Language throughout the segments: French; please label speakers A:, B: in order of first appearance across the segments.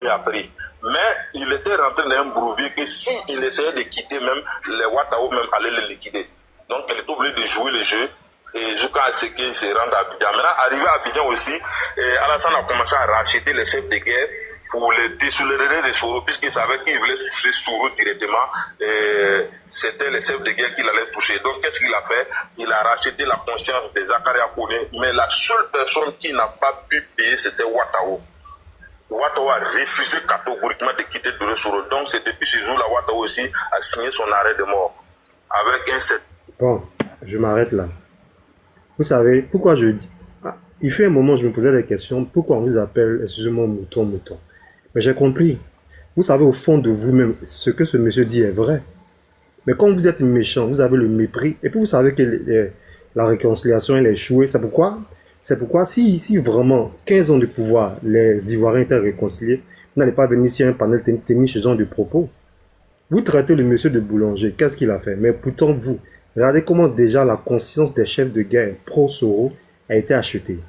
A: appris. Mais il était rentré dans un brouillard que s'il essayait de quitter même, les Ouattao même allaient le liquider. Donc elle est obligée de jouer le jeu et jusqu'à ce qu'il se rende à Abidjan. Maintenant, arrivé à Abidjan aussi, Alassane a commencé à racheter les chefs de guerre pour les désolérer de Soro, puisqu'il savait qu'il voulait toucher Soro directement. C'était les chefs de guerre qu'il allait toucher. Donc qu'est-ce qu'il a fait? Il a racheté la conscience des Zakaria Kone, mais la seule personne qui n'a pas pu payer, c'était Ouattao. Ouattao a refusé catégoriquement de quitter Soro. Donc c'est depuis ce jour-là, Ouattao aussi a signé son arrêt de mort. Avec un set.
B: Bon, je m'arrête là. Vous savez, pourquoi je dis... il fait un moment, je me posais des questions. Pourquoi on vous appelle, excusez-moi, mouton, mouton. Mais j'ai compris. Vous savez au fond de vous-même, ce que ce monsieur dit est vrai. Mais quand vous êtes méchant, vous avez le mépris. Et puis vous savez que la réconciliation, elle est échouée. C'est pourquoi si vraiment 15 ans de pouvoir, les Ivoiriens étaient réconciliés, vous n'allez pas venir ici à un panel tenir ce genre de propos. Vous traitez le monsieur de boulanger, qu'est-ce qu'il a fait? Mais pourtant vous, regardez comment déjà la conscience des chefs de guerre pro-Soro a été achetée.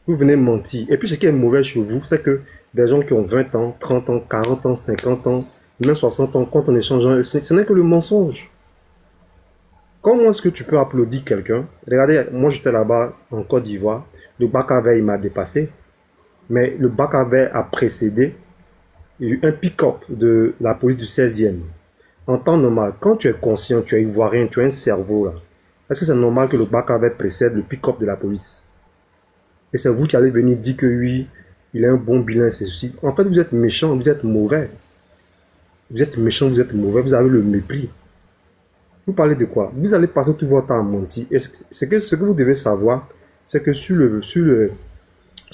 B: Vous venez mentir. Et puis ce qui est mauvais chez vous, c'est que des gens qui ont 20 ans, 30 ans, 40 ans, 50 ans, même 60 ans, quand on échange, ce n'est que le mensonge. Comment est-ce que tu peux applaudir quelqu'un? Regardez, moi j'étais là-bas en Côte d'Ivoire, le Bakave il m'a dépassé, mais le Bakave a précédé. Il y a eu un pick-up de la police du 16e. En temps normal, quand tu es conscient, tu es ivoirien, tu as un cerveau là, est-ce que c'est normal que le Bakave précède le pick-up de la police? Et c'est vous qui allez venir dire que oui, il a un bon bilan, c'est ceci. En fait, vous êtes méchant, vous êtes mauvais. Vous êtes méchant, vous êtes mauvais, vous avez le mépris. Vous parlez de quoi? Vous allez passer tout votre temps à mentir. Et ce que vous devez savoir, c'est que sur le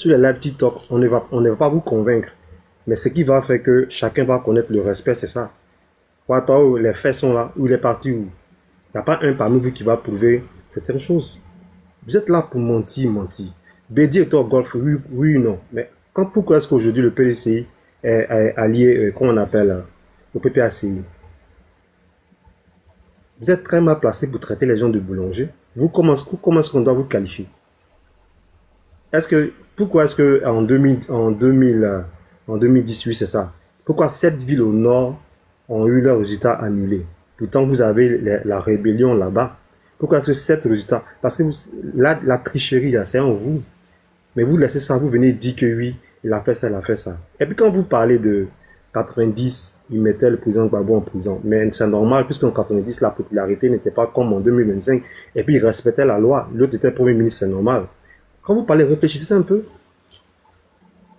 B: live TikTok, on ne va pas vous convaincre. Mais ce qui va faire que chacun va connaître le respect, c'est ça. Ouattao, les faits sont là, où il est parti où? Il n'y a pas un parmi vous qui va prouver certaines choses. Vous êtes là pour mentir, mentir. Bédi est au golf, oui, oui, non. Mais pourquoi est-ce qu'aujourd'hui le PDCI est allié, comment on appelle, au PPACI? Vous êtes très mal placé pour traiter les gens de boulanger. Comment est-ce qu'on doit vous qualifier? Pourquoi est-ce que en 2018, c'est ça? Pourquoi 7 villes au nord ont eu leurs résultats annulés? Pourtant, vous avez la rébellion là-bas. Pourquoi est-ce que 7 résultats? Parce que la tricherie, c'est en vous. Mais vous laissez ça, vous venez dire que oui, il a fait ça, il a fait ça. Et puis quand vous parlez de 90, il mettait le président Gbagbo en prison. Mais c'est normal, puisqu'en 90, la popularité n'était pas comme en 2025. Et puis il respectait la loi. L'autre était Premier ministre, c'est normal. Quand vous parlez, réfléchissez un peu.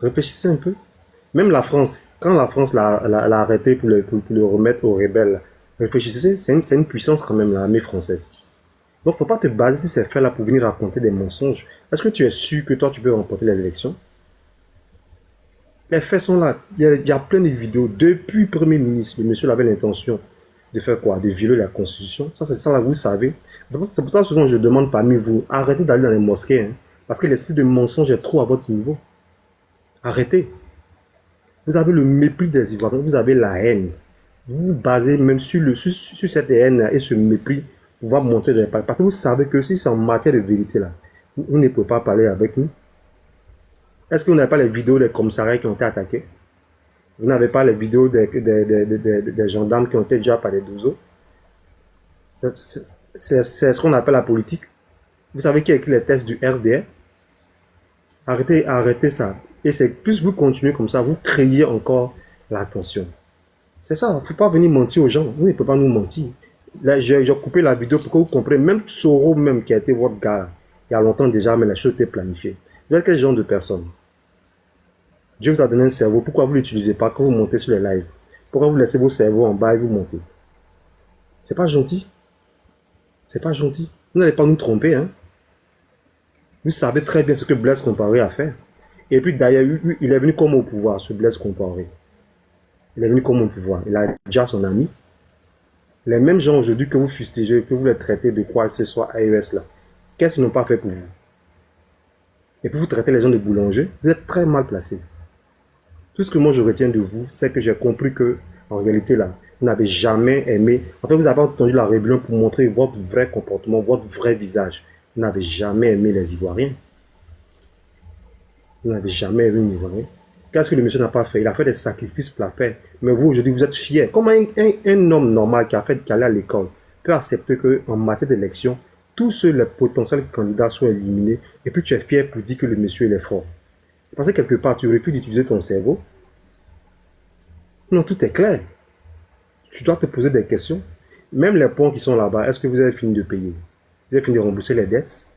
B: Réfléchissez un peu. Même la France, quand la France l'a arrêté pour le remettre aux rebelles, réfléchissez, c'est une puissance quand même, l'armée française. Donc, il ne faut pas te baser sur ces faits-là pour venir raconter des mensonges. Est-ce que tu es sûr que toi, tu peux remporter les élections? Les faits sont là. Il y a plein de vidéos. Depuis le Premier ministre, le monsieur avait l'intention de faire quoi? De violer la Constitution. Ça, c'est ça, là, vous savez. C'est pour ça que souvent, je demande parmi vous, arrêtez d'aller dans les mosquées. Hein, parce que l'esprit de mensonge est trop à votre niveau. Arrêtez. Vous avez le mépris des Ivoiriens. Vous avez la haine. Vous vous basez même sur cette haine et ce mépris pour pouvoir montrer des paroles. Parce que vous savez que si c'est en matière de vérité, là, vous ne pouvez pas parler avec nous. Est-ce que vous n'avez pas les vidéos des commissariats qui ont été attaqués? Vous n'avez pas les vidéos des gendarmes qui ont été déjà par les douzeaux? C'est ce qu'on appelle la politique. Vous savez qui a écrit les tests du RDR? Arrêtez ça. Et c'est plus vous continuez comme ça, vous créez encore l'attention. C'est ça, il ne faut pas venir mentir aux gens. Vous ne pouvez pas nous mentir. Là, j'ai coupé la vidéo pour que vous compreniez. Même Soro, même qui a été votre gars, il y a longtemps déjà, mais la chose était planifiée. Vous êtes quel genre de personne? Dieu vous a donné un cerveau. Pourquoi vous ne l'utilisez pas quand vous montez sur les lives? Pourquoi vous laissez vos cerveaux en bas et vous montez? C'est pas gentil. C'est pas gentil. Vous n'allez pas nous tromper, hein? Vous savez très bien ce que Blaise Compaoré a fait. Et puis d'ailleurs, il est venu comme au pouvoir, ce Blaise Compaoré. Il est venu comme au pouvoir. Il a déjà son ami. Les mêmes gens aujourd'hui que vous fustigez, que vous les traitez de quoi que ce soit AES là, qu'est-ce qu'ils n'ont pas fait pour vous? Et puis vous traitez les gens de boulanger, vous êtes très mal placés. Tout ce que moi je retiens de vous, c'est que j'ai compris que, en réalité là, vous n'avez jamais aimé, en fait vous avez entendu la rébellion pour montrer votre vrai comportement, votre vrai visage. Vous n'avez jamais aimé les Ivoiriens. Vous n'avez jamais aimé les Ivoiriens. Qu'est-ce que le monsieur n'a pas fait? Il a fait des sacrifices pour la paix. Mais vous, aujourd'hui, vous êtes fiers. Comment un homme normal qui qui allait à l'école peut accepter qu'en matière d'élection, tous les potentiels candidats soient éliminés et puis tu es fier pour dire que le monsieur il est fort? Parce que quelque part, tu refuses d'utiliser ton cerveau. Non, tout est clair. Tu dois te poser des questions. Même les ponts qui sont là-bas, est-ce que vous avez fini de payer? Vous avez fini de rembourser les dettes?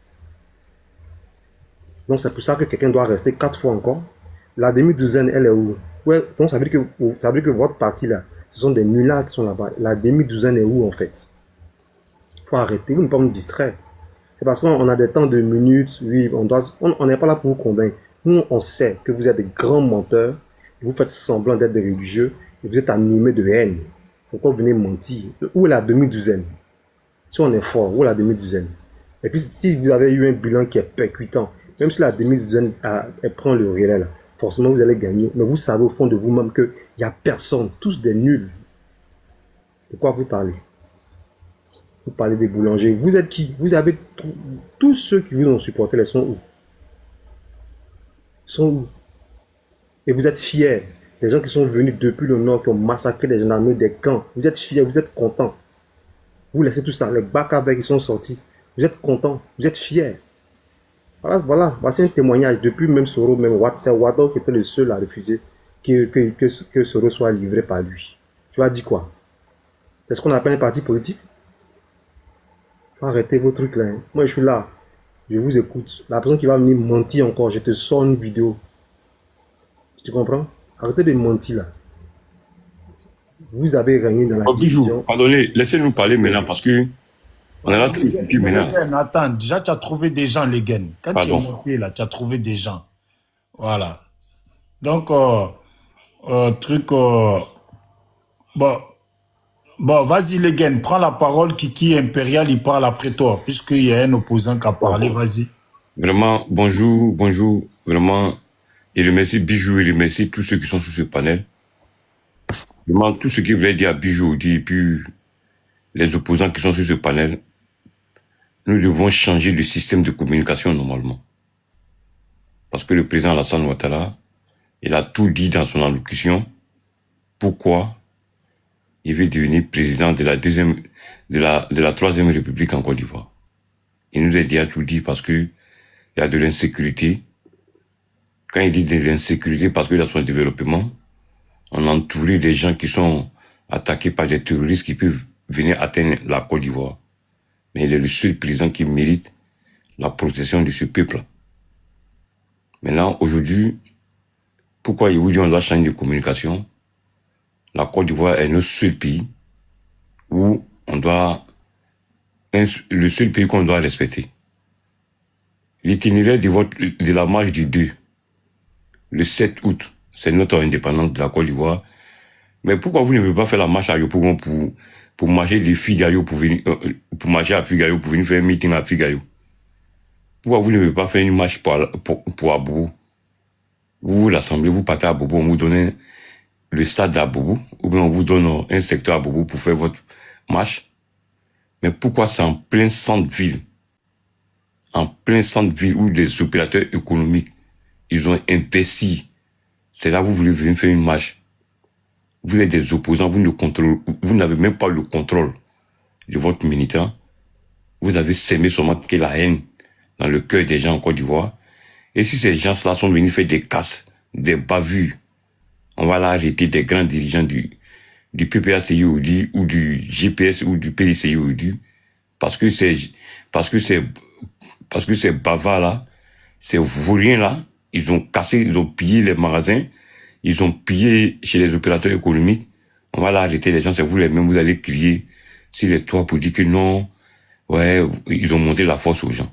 B: Donc c'est pour ça que quelqu'un doit rester 4 fois encore. La demi-douzaine, elle est où? Ouais, donc ça veut dire que votre parti là, ce sont des nullards qui sont là-bas. La demi-douzaine est où en fait? Il faut arrêter, vous ne pouvez pas me distraire. C'est parce qu'on a des temps de minutes, oui, on n'est pas là pour vous convaincre. Nous, on sait que vous êtes des grands menteurs, vous faites semblant d'être des religieux, et vous êtes animés de haine. Pourquoi vous venez mentir? Où est la demi-douzaine? Si on est fort, où est la demi-douzaine? Et puis si vous avez eu un bilan qui est percutant, même si la demi-douzaine elle prend le relais, là, forcément vous allez gagner. Mais vous savez au fond de vous-même qu'il n'y a personne, tous des nuls. De quoi vous parlez? Vous parlez des boulangers. Vous êtes qui? Vous avez tous ceux qui vous ont supporté, ils sont où? Ils sont où? Et vous êtes fiers. Les gens qui sont venus depuis le nord, qui ont massacré les gendarmeries des camps. Vous êtes fiers, vous êtes contents. Vous laissez tout ça. Les Bakabek qui sont sortis. Vous êtes contents, vous êtes fiers. Voilà, voici un témoignage. Depuis même Soro, même c'est Wado qui était le seul à refuser que Soro soit livré par lui. Tu as dit quoi? C'est ce qu'on appelle un parti politique? Arrêtez vos trucs là. Hein. Moi je suis là. Je vous écoute. La personne qui va venir mentir encore, je te sors une vidéo. Tu comprends? Arrêtez de mentir là. Vous avez gagné dans la
C: division. Pardonnez, laissez-nous parler maintenant parce que on est là tout depuis maintenant.
D: Attends, déjà tu as trouvé des gens, les gars. Quand tu es monté là, tu as trouvé des gens. Voilà. Donc, bon, vas-y les gars, prends la parole. Kiki Impérial, il parle après toi, puisqu'il y a un opposant qui a parlé, vas-y.
C: Vraiment, bonjour, vraiment, et remercie Bijou, et remercie tous ceux qui sont sur ce panel. Vraiment, tout ce qui voulait dire à Bijou, et puis les opposants qui sont sur ce panel, nous devons changer le système de communication normalement. Parce que le président Alassane Ouattara, il a tout dit dans son allocution, pourquoi il veut devenir président de la troisième république en Côte d'Ivoire. Il nous a déjà tout dit parce que il y a de l'insécurité. Quand il dit de l'insécurité, parce que dans son développement, on a entouré des gens qui sont attaqués par des terroristes qui peuvent venir atteindre la Côte d'Ivoire. Mais il est le seul président qui mérite la protection de ce peuple. Maintenant, aujourd'hui, pourquoi il vous dit on doit changer de communication? La Côte d'Ivoire est le seul pays où on doit, le seul pays qu'on doit respecter. L'itinéraire de la marche du 2, le 7 août, c'est notre indépendance de la Côte d'Ivoire. Mais pourquoi vous ne voulez pas faire la marche à Yopougon pour marcher de Figaro pour venir, pour marcher à Figaro pour venir faire un meeting à Figaro? Pourquoi vous ne voulez pas faire une marche pour Aboubou? Vous l'assemblée, vous partez à Aboubou, on vous donne le stade d'Aboubou, ou bien on vous donne un secteur à Aboubou pour faire votre marche. Mais pourquoi c'est en plein centre-ville? En plein centre-ville où les opérateurs économiques, ils ont investi. C'est là où vous voulez venir faire une marche. Vous êtes des opposants, vous n'avez même pas le contrôle de votre militant. Vous avez sémé seulement que la haine dans le cœur des gens en Côte d'Ivoire. Et si ces gens-là sont venus faire des casses, des bavures, on va l'arrêter des grands dirigeants du PPACI ou du GPS ou du PDCI parce que ces bavards-là, ces vauriens-là, ils ont cassé, ils ont pillé les magasins, ils ont pillé chez les opérateurs économiques. On va l'arrêter, les gens, c'est vous les mêmes, vous allez crier sur les toits pour dire que non, ouais, ils ont monté la force aux gens.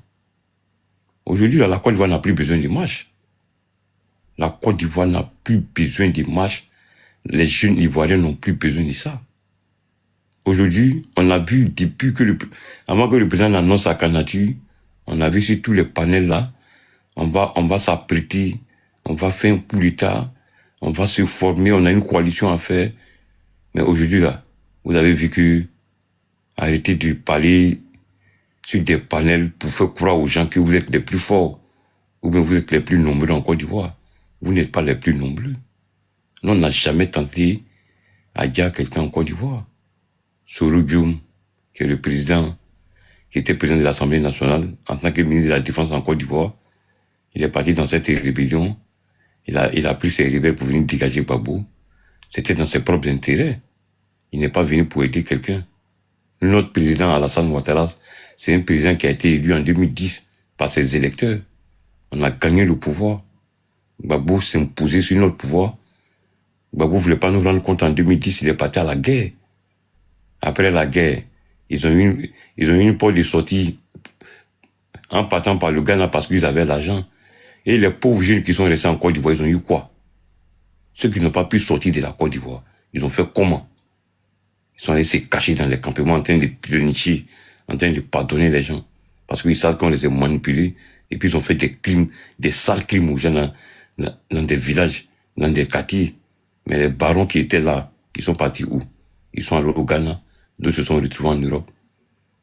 C: Aujourd'hui, la Côte d'Ivoire n'a plus besoin de marche. La Côte d'Ivoire n'a plus besoin de marche. Les jeunes Ivoiriens n'ont plus besoin de ça. Aujourd'hui, on a vu depuis avant que le président annonce sa candidature, on a vu sur tous les panels là, on va s'apprêter, on va faire un coup d'État, on va se former, on a une coalition à faire. Mais aujourd'hui là, vous avez vu que arrêtez de parler sur des panels pour faire croire aux gens que vous êtes les plus forts, ou bien vous êtes les plus nombreux en Côte d'Ivoire. Vous n'êtes pas les plus nombreux. Nous, on n'a jamais tenté à dire à quelqu'un en Côte d'Ivoire. Soro Dioum, qui est le président, qui était président de l'Assemblée nationale, en tant que ministre de la Défense en Côte d'Ivoire, il est parti dans cette rébellion. Il a pris ses rebelles pour venir dégager Gbagbo. C'était dans ses propres intérêts. Il n'est pas venu pour aider quelqu'un. Notre président Alassane Ouattara, c'est un président qui a été élu en 2010 par ses électeurs. On a gagné le pouvoir. Gbagbo s'est imposé sur notre pouvoir. Gbagbo ne voulait pas nous rendre compte en 2010, il est parti à la guerre. Après la guerre, ils ont eu une porte de sortie en partant par le Ghana parce qu'ils avaient l'argent. Et les pauvres jeunes qui sont restés en Côte d'Ivoire, ils ont eu quoi? Ceux qui n'ont pas pu sortir de la Côte d'Ivoire, ils ont fait comment? Ils sont restés cachés dans les campements en train de pleurnicher, en train de pardonner les gens. Parce qu'ils savent qu'on les a manipulés. Et puis ils ont fait des crimes, des sales crimes aux gens dans des villages, dans des quartiers. Mais les barons qui étaient là, ils sont partis où? Ils sont allés au Ghana, d'autres se sont retrouvés en Europe.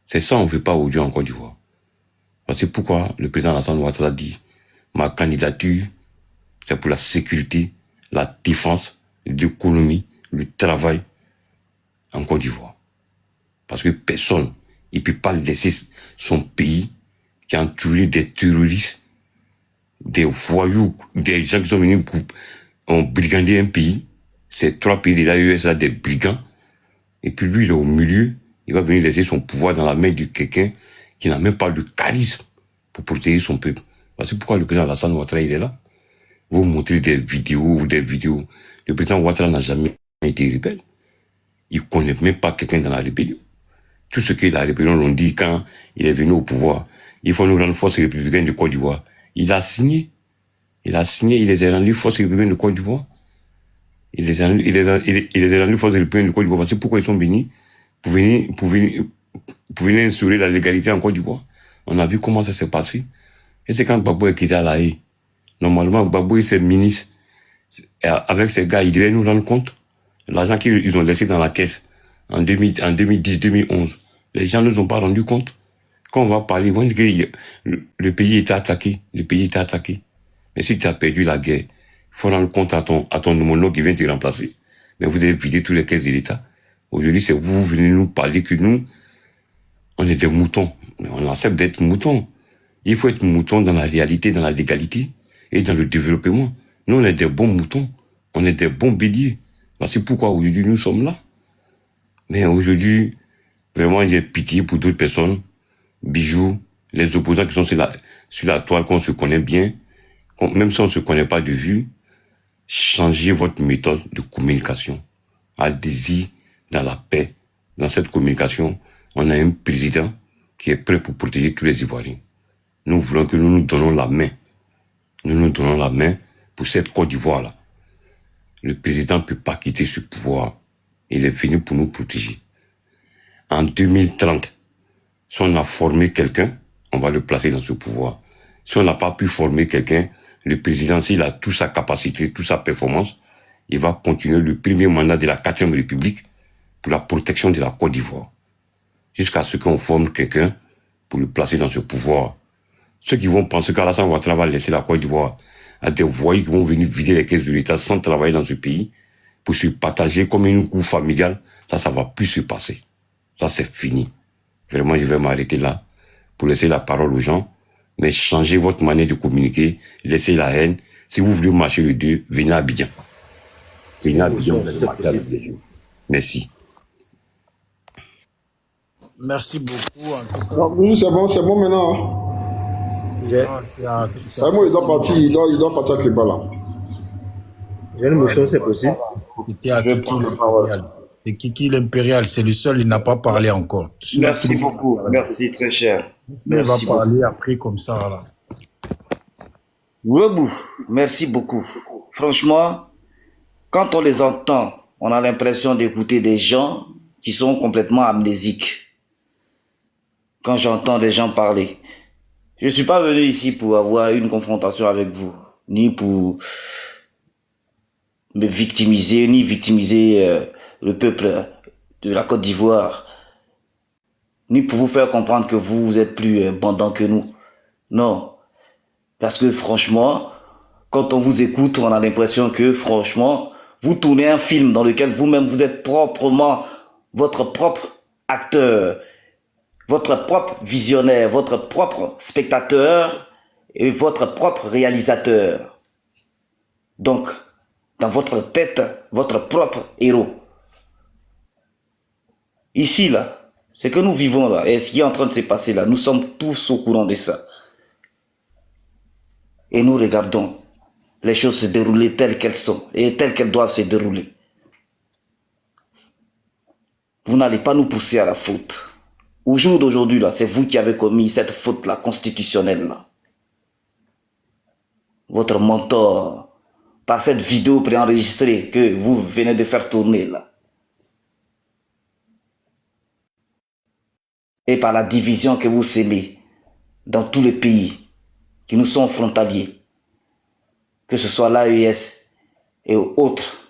C: C'est ça on ne veut pas aujourd'hui en Côte d'Ivoire. C'est pourquoi le président Alassane Ouattara dit ma candidature, c'est pour la sécurité, la défense, l'économie, le travail en Côte d'Ivoire. Parce que personne, il ne peut pas laisser son pays qui a tué des terroristes, des voyous, des gens qui sont venus ont brigandé un pays. Ces trois pays de l'AES là, des brigands. Et puis lui, il est au milieu, il va venir laisser son pouvoir dans la main de quelqu'un qui n'a même pas le charisme pour protéger son peuple. C'est pourquoi le président Alassane Ouattara, il est là. Vous montrez des vidéos. Le président Ouattara n'a jamais été rebelle. Il ne connaît même pas quelqu'un dans la rébellion. Tout ce que la rébellion l'ont dit quand il est venu au pouvoir, il faut nous rendre force républicaine de Côte d'Ivoire. Il a signé, il les a rendus force républicaine de Côte d'Ivoire. Il les a rendus force républicaine de Côte d'Ivoire. C'est pourquoi ils sont venus pour venir instaurer la légalité en Côte d'Ivoire. On a vu comment ça s'est passé. Et c'est quand Gbagbo est quitté à La Haye. Normalement, Gbagbo et ses ministres, avec ces gars, ils devaient nous rendre compte. L'argent qu'ils ont laissé dans la caisse en 2010-2011, les gens ne nous ont pas rendu compte. Quand on va parler, on dit que le pays était attaqué. Mais si tu as perdu la guerre, il faut rendre compte à ton homologue qui vient te remplacer. Mais vous avez vidé tous les caisses de l'État. Aujourd'hui, c'est vous venez nous parler que nous, on est des moutons. Mais on accepte d'être moutons. Il faut être mouton dans la réalité, dans la légalité et dans le développement. Nous, on est des bons moutons. On est des bons béliers. C'est pourquoi aujourd'hui nous sommes là. Mais aujourd'hui, vraiment, j'ai pitié pour d'autres personnes. Bijoux, les opposants qui sont sur la toile, qu'on se connaît bien, même si on ne se connaît pas de vue, changez votre méthode de communication. Allez-y dans la paix. Dans cette communication, on a un président qui est prêt pour protéger tous les Ivoiriens. Nous voulons que nous nous donnons la main. Nous nous donnons la main pour cette Côte d'Ivoire-là. Le président ne peut pas quitter ce pouvoir. Il est venu pour nous protéger. En 2030, si on a formé quelqu'un, on va le placer dans ce pouvoir. Si on n'a pas pu former quelqu'un, le président, s'il a toute sa capacité, toute sa performance, il va continuer le premier mandat de la 4e République pour la protection de la Côte d'Ivoire. Jusqu'à ce qu'on forme quelqu'un pour le placer dans ce pouvoir. Ceux qui vont penser qu'Alassane Ouattara va laisser la Côte d'Ivoire à des voyous qui vont venir vider les caisses de l'État sans travailler dans ce pays, pour se partager comme une cour familiale, ça va plus se passer. Ça, c'est fini. Vraiment, je vais m'arrêter là pour laisser la parole aux gens, mais changez votre manière de communiquer, laissez la haine. Si vous voulez marcher le Dieu, venez à Abidjan. Venez à Abidjan. Merci.
D: Merci beaucoup. En tout cas.
E: Oui, c'est bon maintenant. Moi, il doit partir à Cuba là.
B: J'ai une motion, c'est possible.
D: C'était à Kiki l'Impérial. C'est Kiki l'Impérial, c'est le seul, il n'a pas parlé encore.
F: Merci beaucoup, merci très cher.
D: Il va parler après comme ça. Là.
F: Webou, merci beaucoup. Franchement, quand on les entend, on a l'impression d'écouter des gens qui sont complètement amnésiques. Quand j'entends des gens parler. Je ne suis pas venu ici pour avoir une confrontation avec vous, ni pour me victimiser, ni victimiser le peuple de la Côte d'Ivoire, ni pour vous faire comprendre que vous êtes plus bandant que nous. Non, parce que franchement, Quand on vous écoute, on a l'impression que, franchement, vous tournez un film dans lequel vous-même, vous êtes proprement votre propre acteur, votre propre visionnaire, votre propre spectateur et votre propre réalisateur. Donc, dans votre tête, votre propre héros. Ici, là, ce que nous vivons là, et ce qui est en train de se passer là, nous sommes tous au courant de ça. Et nous regardons les choses se dérouler telles qu'elles sont et telles qu'elles doivent se dérouler. Vous n'allez pas nous pousser à la faute. Au jour d'aujourd'hui, là, c'est vous qui avez commis cette faute-là constitutionnelle. Là. Votre mentor, par cette vidéo préenregistrée que vous venez de faire tourner là. Et par la division que vous sémez dans tous les pays qui nous sont frontaliers, que ce soit l'AES et autres.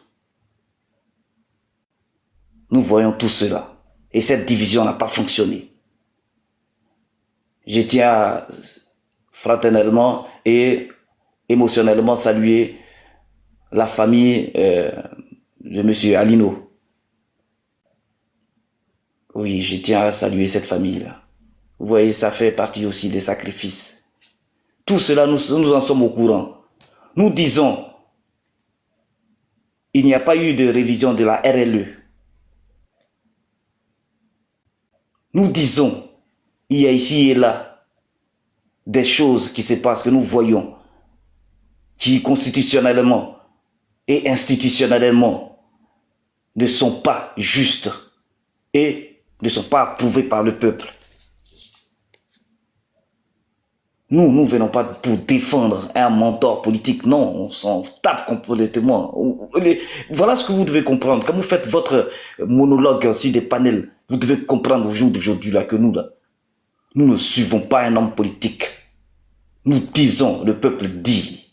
F: Nous voyons tout cela. Et cette division n'a pas fonctionné. Je tiens à fraternellement et émotionnellement saluer la famille de M. Alino. Oui, je tiens à saluer cette famille-là. Vous voyez, ça fait partie aussi des sacrifices. Tout cela, nous en sommes au courant. Nous disons, il n'y a pas eu de révision de la RLE. Nous disons, il y a ici et là des choses qui se passent, que nous voyons, qui constitutionnellement et institutionnellement ne sont pas justes et ne sont pas approuvées par le peuple. Nous ne venons pas pour défendre un mentor politique, non, on s'en tape complètement. Voilà ce que vous devez comprendre. Quand vous faites votre monologue aussi des panels, vous devez comprendre au jour d'aujourd'hui là que nous ne suivons pas un homme politique. Nous disons, le peuple dit,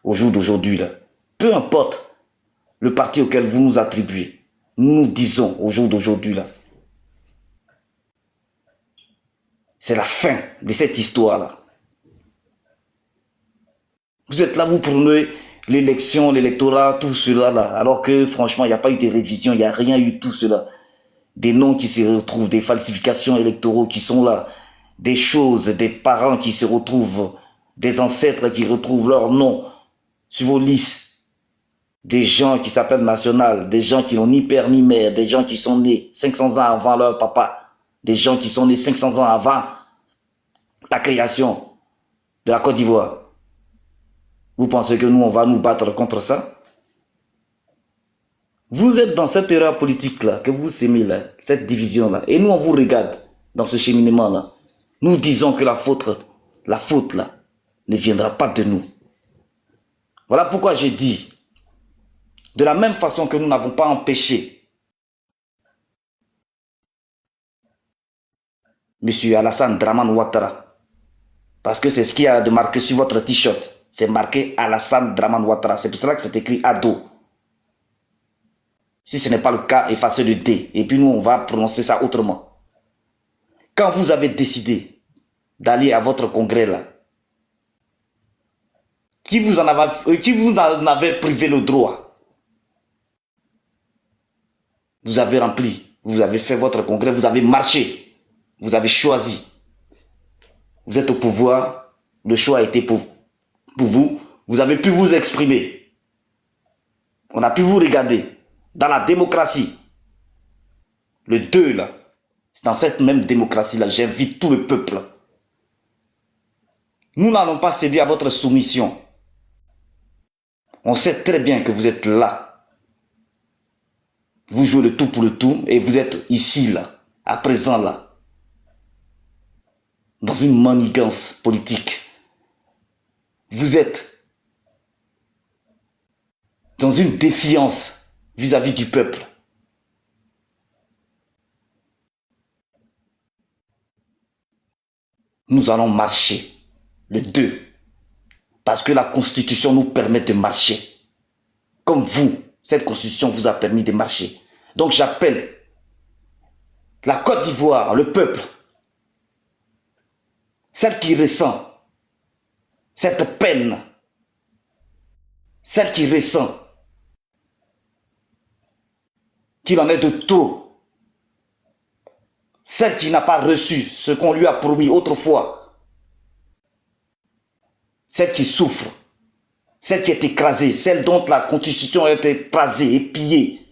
F: au jour d'aujourd'hui là, peu importe le parti auquel vous nous attribuez, nous disons au jour d'aujourd'hui là, c'est la fin de cette histoire là. Vous êtes là, vous prenez l'élection, l'électorat, tout cela là, alors que franchement, il n'y a pas eu de révision, il n'y a rien eu tout cela. Des noms qui se retrouvent, des falsifications électoraux qui sont là, des choses, des parents qui se retrouvent, des ancêtres qui retrouvent leur nom sur vos listes, des gens qui s'appellent national, des gens qui n'ont ni père ni mère, des gens qui sont nés 500 ans avant leur papa, des gens qui sont nés 500 ans avant la création de la Côte d'Ivoire. Vous pensez que nous, on va nous battre contre ça? Vous êtes dans cette erreur politique-là, que vous sémez là, cette division-là. Et nous, on vous regarde dans ce cheminement-là. Nous disons que la faute là, ne viendra pas de nous. Voilà pourquoi j'ai dit, de la même façon que nous n'avons pas empêché M. Alassane Dramane Ouattara, parce que c'est ce qu'il y a de marqué sur votre t-shirt. C'est marqué Alassane Dramane Ouattara. C'est pour cela que c'est écrit Ado. Si ce n'est pas le cas, effacez le D. Et puis nous, on va prononcer ça autrement. Quand vous avez décidé d'aller à votre congrès là, qui vous en avait privé le droit? Vous avez rempli, vous avez fait votre congrès, vous avez marché, vous avez choisi. Vous êtes au pouvoir, le choix a été pour vous, vous avez pu vous exprimer. On a pu vous regarder. Dans la démocratie, le 2 là, dans cette même démocratie là, j'invite tout le peuple. Nous n'allons pas céder à votre soumission. On sait très bien que vous êtes là. Vous jouez le tout pour le tout et vous êtes ici là, à présent là, dans une manigance politique. Vous êtes dans une défiance vis-à-vis du peuple. Nous allons marcher le 2 parce que la Constitution nous permet de marcher. Comme vous, cette Constitution vous a permis de marcher. Donc j'appelle la Côte d'Ivoire, le peuple, celle qui ressent cette peine celle qui ressent qu'il en est de trop, celle qui n'a pas reçu ce qu'on lui a promis autrefois, celle qui souffre, celle qui est écrasée, celle dont la constitution a été écrasée et pillée,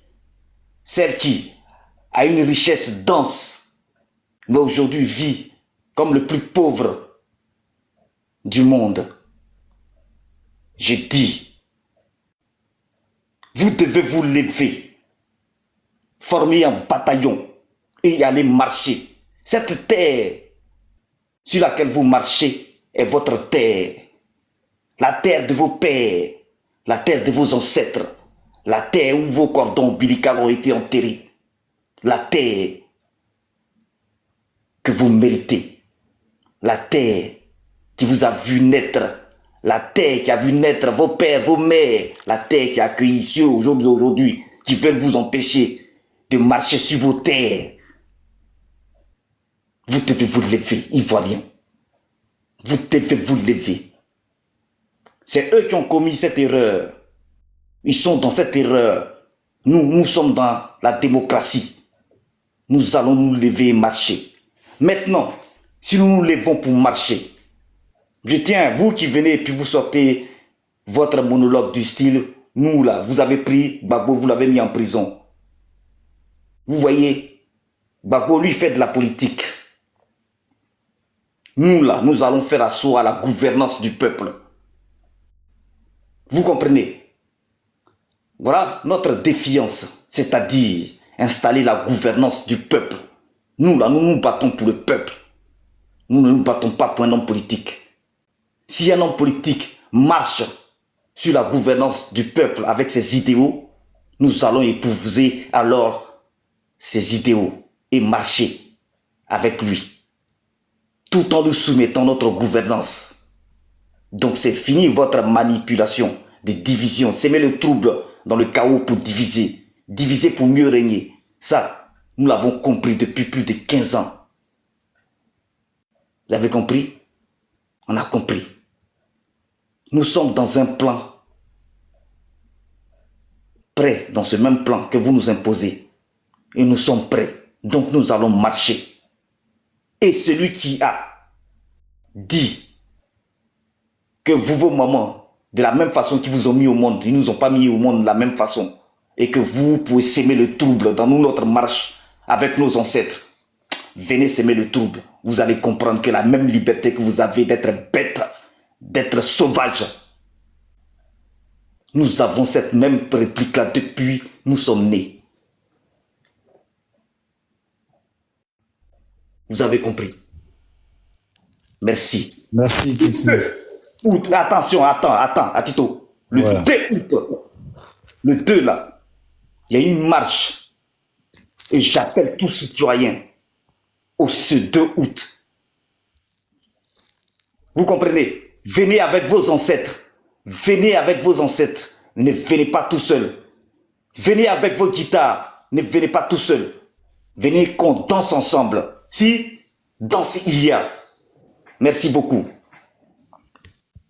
F: celle qui a une richesse dense, mais aujourd'hui vit comme le plus pauvre du monde. Je dis, vous devez vous lever, former un bataillon et aller marcher. Cette terre sur laquelle vous marchez est votre terre. La terre de vos pères, la terre de vos ancêtres, la terre où vos cordons ombilicaux ont été enterrés, la terre que vous méritez, la terre qui vous a vu naître, la terre qui a vu naître vos pères, vos mères, la terre qui a accueilli ceux aujourd'hui qui veulent vous empêcher de marcher sur vos terres. Vous devez vous lever, Ivoiriens. Vous devez vous lever. C'est eux qui ont commis cette erreur. Ils sont dans cette erreur. Nous sommes dans la démocratie. Nous allons nous lever et marcher. Maintenant, si nous nous levons pour marcher, je tiens, vous qui venez et puis vous sortez votre monologue du style, nous là, vous avez pris Gbagbo, vous l'avez mis en prison. Vous voyez, Gbagbo lui fait de la politique. Nous là, nous allons faire assaut à la gouvernance du peuple. Vous comprenez? Voilà notre défiance, c'est-à-dire installer la gouvernance du peuple. Nous là, nous nous battons pour le peuple. Nous ne nous battons pas pour un homme politique. Si un homme politique marche sur la gouvernance du peuple avec ses idéaux, nous allons épouser alors ses idéaux et marcher avec lui, tout en nous soumettant notre gouvernance. Donc c'est fini votre manipulation de division, s'aimer le trouble dans le chaos pour diviser, diviser pour mieux régner. Ça, nous l'avons compris depuis plus de 15 ans. Vous avez compris? On a compris. Nous sommes dans un plan, prêts dans ce même plan que vous nous imposez. Et nous sommes prêts, donc nous allons marcher. Et celui qui a dit que vous, vos mamans, de la même façon qu'ils vous ont mis au monde, ils ne nous ont pas mis au monde de la même façon, et que vous pouvez s'aimer le trouble dans notre marche avec nos ancêtres, venez s'aimer le trouble. Vous allez comprendre que la même liberté que vous avez d'être bête, d'être sauvage, nous avons cette même réplique-là depuis nous sommes nés. Vous avez compris? Merci.
D: Merci, Kiki.
F: Attention, attends, Tito. Le 2 août, le 2 là, il y a une marche. Et j'appelle tous citoyens au ce 2 août. Vous comprenez? Venez avec vos ancêtres. Venez avec vos ancêtres. Ne venez pas tout seul. Venez avec vos guitares. Ne venez pas tout seul. Venez qu'on danse ensemble. Si danse il y a. Merci beaucoup.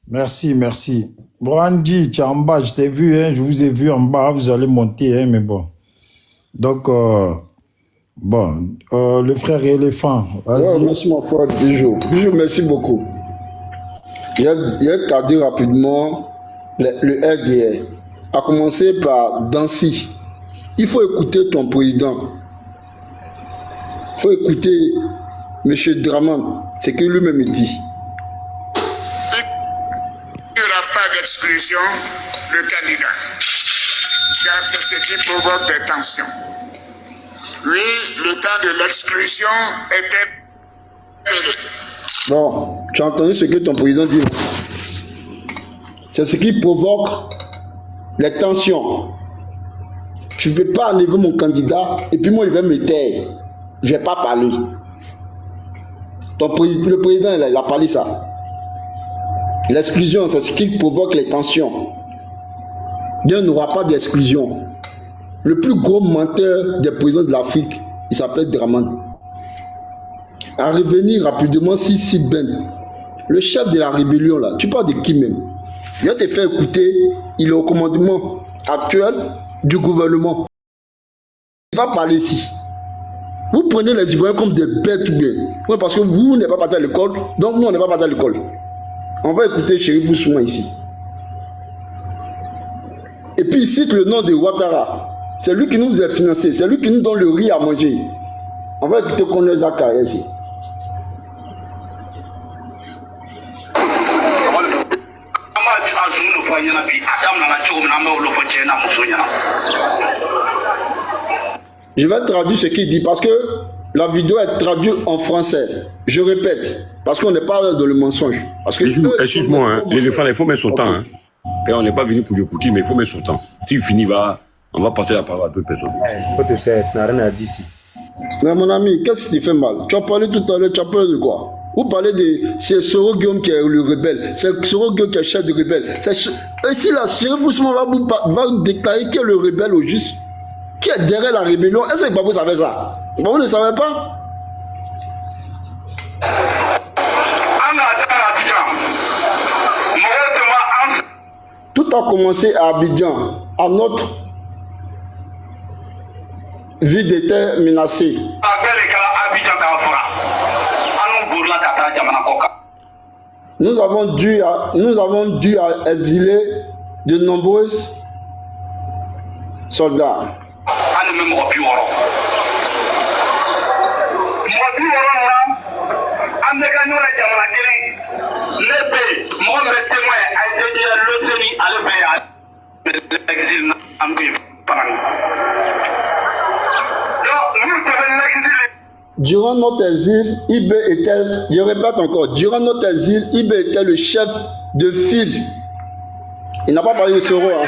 D: Merci, merci. Bon, Andy, tu es en bas, je t'ai vu, hein, je vous ai vu en bas, vous allez monter, hein, mais bon. Donc, le frère éléphant, vas-y.
E: Ouais, merci mon frère Bijou. Bijou, merci beaucoup. Il y a qu'à dire rapidement le RDR, à commencer par Dancy. Il faut écouter ton président. Il faut écouter M. Draman, ce que lui-même dit.
G: Il n'y aura pas d'exclusion de candidat, car c'est ce qui provoque des tensions. Oui, le temps de l'exclusion était...
E: Bon, tu as entendu ce que ton président dit. C'est ce qui provoque les tensions. Tu ne peux pas enlever mon candidat et puis moi, il va me taire. Je ne vais pas parler. Le président, il a parlé ça. L'exclusion, c'est ce qui provoque les tensions. Il n'y aura pas d'exclusion. Le plus gros menteur des présidents de l'Afrique, il s'appelle Draman. À revenir rapidement, Sissi Ben, le chef de la rébellion, là, tu parles de qui même? Je vais te faire écouter, il est au commandement actuel du gouvernement. Il va parler ici. Vous prenez les Ivoiriens comme des bêtes ou bien. Oui, parce que vous n'êtes pas parti à l'école, donc nous on n'est pas parti à l'école. On va écouter Chérif Ousmane ici. Et puis il cite le nom de Ouattara. C'est lui qui nous a financé, c'est lui qui nous donne le riz à manger. On va écouter Colonel Zakaria ici. Je vais traduire ce qu'il dit parce que la vidéo est traduite en français. Je répète, parce qu'on n'est pas dans le mensonge.
C: Excuse-moi, hein, l'éléphant, il faut mettre son temps. Hein. On n'est pas venu pour l'écouter, mais il faut mettre son temps. S'il finit, on va passer la parole à d'autres personnes.
B: Faut te taire, tu n'as rien à dire ici.
E: Mais mon ami, qu'est-ce qui te fait mal? Tu as parlé tout à l'heure, tu as peur de quoi? Vous parlez de... C'est Soro Guillaume qui est le rebelle. C'est Soro Guillaume qui est chef de rebelle. Et si la Chérif Ousmane va déclarer qui est le rebelle au juste, qui est derrière la rébellion, est-ce que Babou savait ça? Babou ne savait pas? Tout a commencé à Abidjan, à notre vie était menacée. Nous avons dû exiler de nombreux soldats. Durant notre exil, Ibé était, je répète encore, durant notre exil, Ibé était le chef de file. Il n'a pas parlé de Soro. Hein.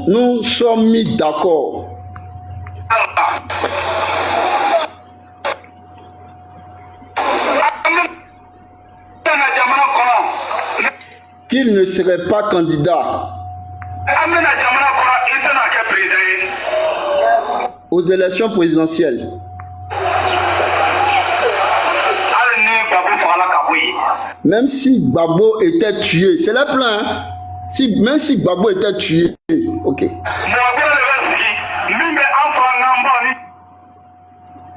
E: Nous sommes mis d'accord. Qu'il ne serait pas candidat aux élections présidentielles. Même si Gbagbo était tué, c'est le plan. Hein? Même si Gbagbo était tué, ok.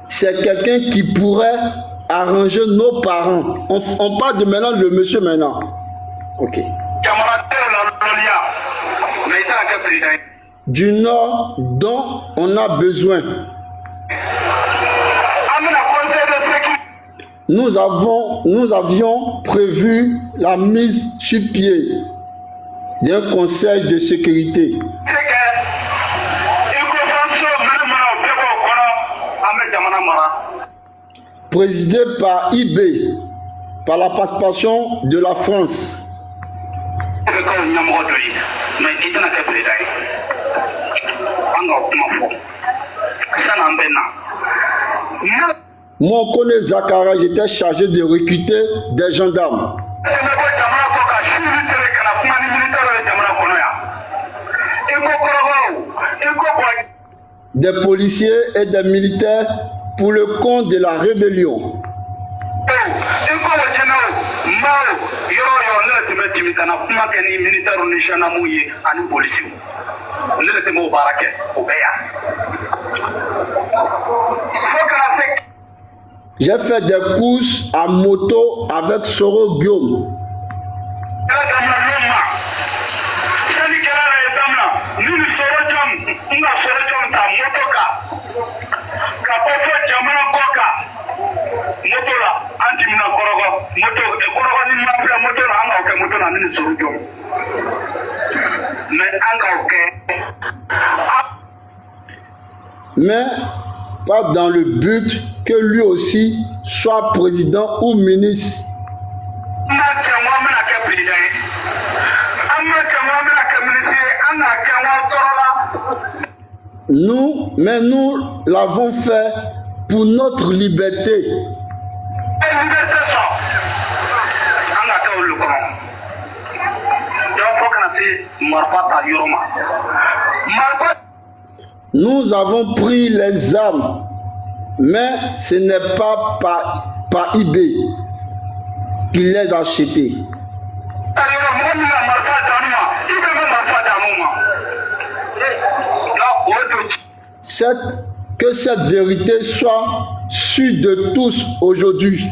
E: C'est quelqu'un qui pourrait arranger nos parents. On parle de maintenant le monsieur maintenant. Ok. Du Nord dont on a besoin. Nous avions prévu la mise sur pied d'un conseil de sécurité. Présidé par IB, par la participation de la France. Moi, on connaît Zakaria, j'étais chargé de recruter des gendarmes. Des policiers et des militaires pour le compte de la rébellion. J'ai fait des courses à moto avec Soro Guillaume. Mais pas dans le but que lui aussi soit président ou ministre. Nous l'avons fait pour notre liberté. Nous avons pris les armes, mais ce n'est pas par eBay qu'il les a achetées. Que cette vérité soit sûre de tous aujourd'hui.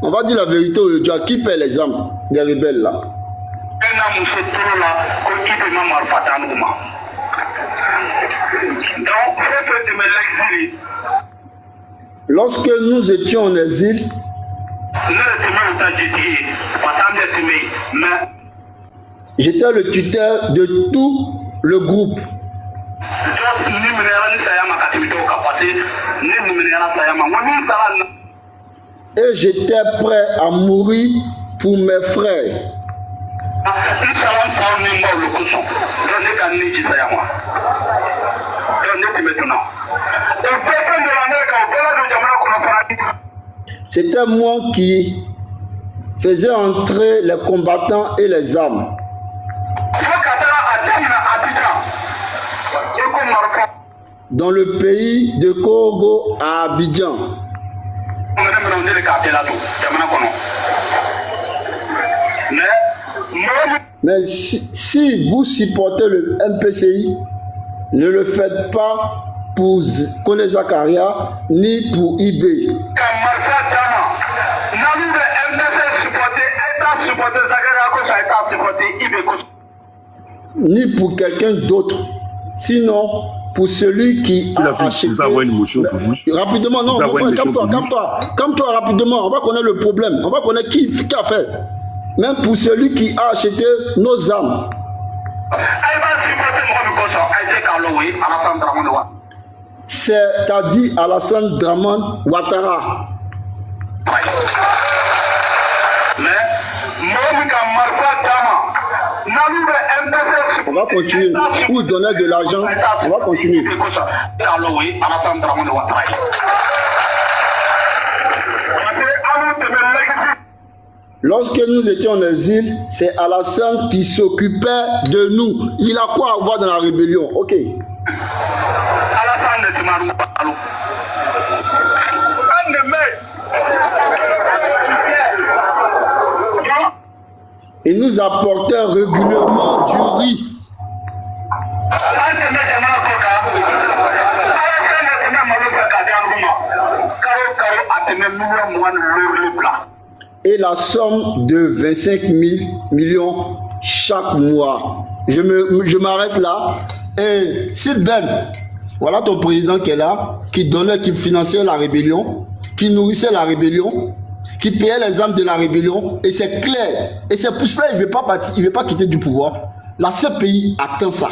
E: On va dire la vérité aujourd'hui. À qui paie les armes des rebelles là? Lorsque nous étions en exil, j'étais le tuteur de tout le groupe. Et j'étais prêt à mourir pour mes frères. C'était moi qui faisais entrer les combattants et les armes. Dans le pays de Congo à Abidjan. Mais si vous supportez le MPCI, ne le faites pas pour Kone Zakaria ni pour eBay. Ni pour quelqu'un d'autre. Sinon, pour celui qui a acheté... Rapidement, non, mon frère, calme-toi rapidement, on va connaître le problème, on va connaître qui a fait. Même pour celui qui a acheté nos âmes. C'est-à-dire Alassane Dramane Ouattara. On va continuer. Pour donner de l'argent, on va continuer. Lorsque nous étions en exil, c'est Alassane qui s'occupait de nous. Il a quoi à voir dans la rébellion? Ok. Il nous apportait régulièrement du riz. Et la somme de 25 000 millions chaque mois. Je m'arrête là. Et Sid Ben, voilà ton président qui est là, qui donnait, qui finançait la rébellion, qui nourrissait la rébellion, qui payait les âmes de la rébellion. Et c'est clair. Et c'est pour cela qu'il ne veut pas quitter du pouvoir. La CPI attend ça.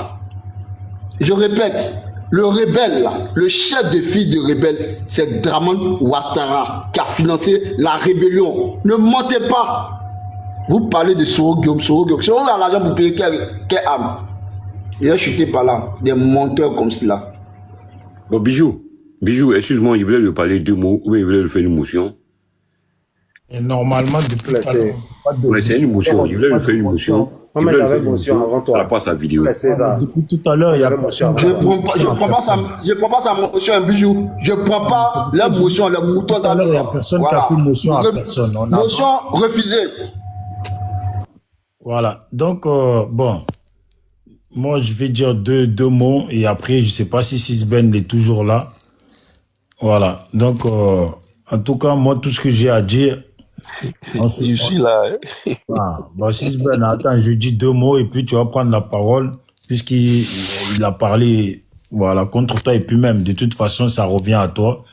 E: Je répète, le rebelle, là, le chef de file de rebelle, c'est Dramane Ouattara qui a financé la rébellion. Ne mentez pas. Vous parlez de Soro Guillaume. Soro a l'argent pour payer quelle âme. Il a chuté par là. Des menteurs comme cela.
C: Bon, Bijou, excuse-moi, il voulait lui parler 2 mots, ou il voulait lui faire une motion.
D: Et normalement, depuis
C: ouais, c'est une motion, il voulait lui faire une motion.
B: Non, mais j'avais une motion avant toi.
C: Par rapport à sa vidéo.
D: Depuis tout à l'heure, il y a motion.
E: Je prends pas sa motion, un Bijou. Je prends pas la motion, le mouton
D: dans l'heure. Il n'y a personne qui a fait motion à personne.
E: Motion refusée.
D: Voilà. Donc, bon. Moi, je vais dire deux mots et après, je ne sais pas si Sisben est toujours là. Voilà. Donc, en tout cas, moi, tout ce que j'ai à dire...
H: Je suis là.
D: Bon, Sisben, attends, je dis 2 mots et puis tu vas prendre la parole puisqu'il a parlé voilà, contre toi et puis même, de toute façon, ça revient à toi.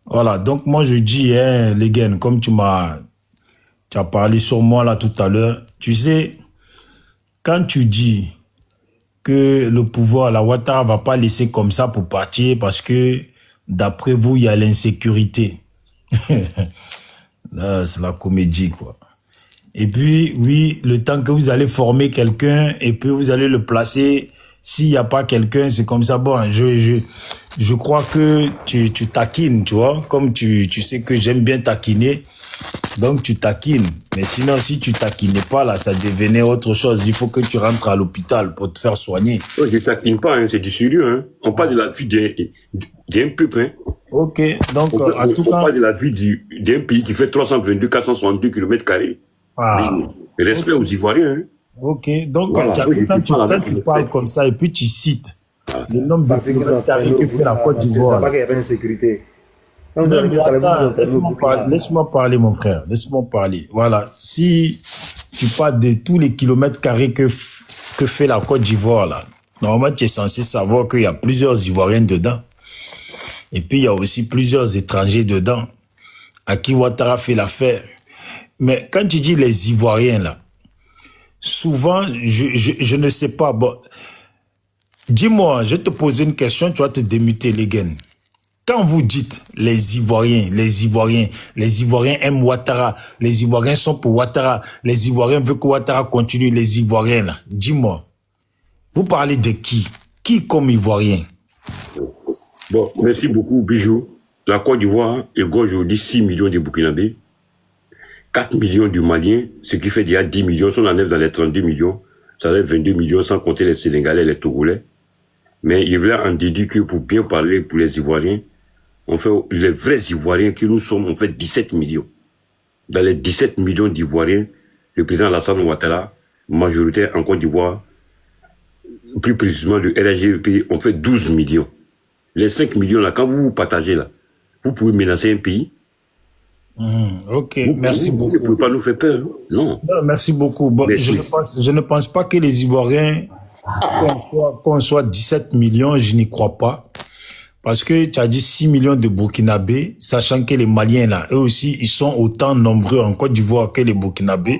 D: Voilà. Donc, moi, je dis, hein, les gars, comme tu as parlé sur moi là tout à l'heure, tu sais, quand tu dis que le pouvoir, la Ouattara va pas laisser comme ça pour partir parce que d'après vous, il y a l'insécurité. C'est la comédie, quoi. Et puis, oui, le temps que vous allez former quelqu'un et puis vous allez le placer, s'il n'y a pas quelqu'un, c'est comme ça. Bon, je crois que tu taquines, tu vois, comme tu sais que j'aime bien taquiner. Donc tu taquines. Mais sinon, si tu taquinais pas, là, ça devenait autre chose. Il faut que tu rentres à l'hôpital pour te faire soigner.
C: Oh, je taquine pas, hein, c'est du sérieux. Hein. On parle de la vie d'un peuple. Hein.
D: Ok, donc
C: On,
D: en tout
C: on
D: cas...
C: parle de la vie d'un pays qui fait 322, 462 km².
D: Ah,
C: Respect aux Ivoiriens. Hein.
D: ok, donc
C: Voilà,
D: quand tu parles comme ça et puis tu cites le nombre de kilomètres carrés que fait la Côte d'Ivoire.
B: C'est pas qu'il n'y a pas d'insécurité. Quand vous
D: Non,
B: arrivez
D: mais
B: à Cameroun,
D: attends,
B: vous entrez au Burkina.
D: laisse-moi parler, mon frère. Laisse-moi parler. Voilà. Si tu parles de tous les kilomètres carrés que fait la Côte d'Ivoire, là, normalement, tu es censé savoir qu'il y a plusieurs Ivoiriens dedans. Et puis, il y a aussi plusieurs étrangers dedans à qui Ouattara fait l'affaire. Mais quand tu dis les Ivoiriens, là, souvent, je ne sais pas. Bon, dis-moi, je vais te poser une question, tu vas te démuter, les gars. Quand vous dites les Ivoiriens aiment Ouattara, les Ivoiriens sont pour Ouattara, les Ivoiriens veulent que Ouattara continue, les Ivoiriens là, dis-moi, vous parlez de qui? Qui comme Ivoirien?
C: Bon, merci beaucoup, Bijou. La Côte d'Ivoire égorge aujourd'hui 6 millions de Burkinabés, 4 millions de Maliens, ce qui fait déjà 10 millions, si on enlève dans les 32 millions, ça enlève 22 millions sans compter les Sénégalais et les Togolais. Mais il voulait en déduire que pour bien parler pour les Ivoiriens, on fait les vrais Ivoiriens que nous sommes, on fait 17 millions. Dans les 17 millions d'Ivoiriens, le président Alassane Ouattara, majoritaire en Côte d'Ivoire, plus précisément le RHGEP, on fait 12 millions. Les 5 millions là, quand vous vous partagez là, vous pouvez menacer un pays.
D: Ok, merci beaucoup.
C: Vous ne pouvez pas nous faire peur, non.
D: Non, merci beaucoup. Bon, je ne pense pas que les Ivoiriens, qu'on soit 17 millions, je n'y crois pas. Parce que tu as dit 6 millions de Burkinabés, sachant que les Maliens, là, eux aussi, ils sont autant nombreux en Côte d'Ivoire que les Burkinabés.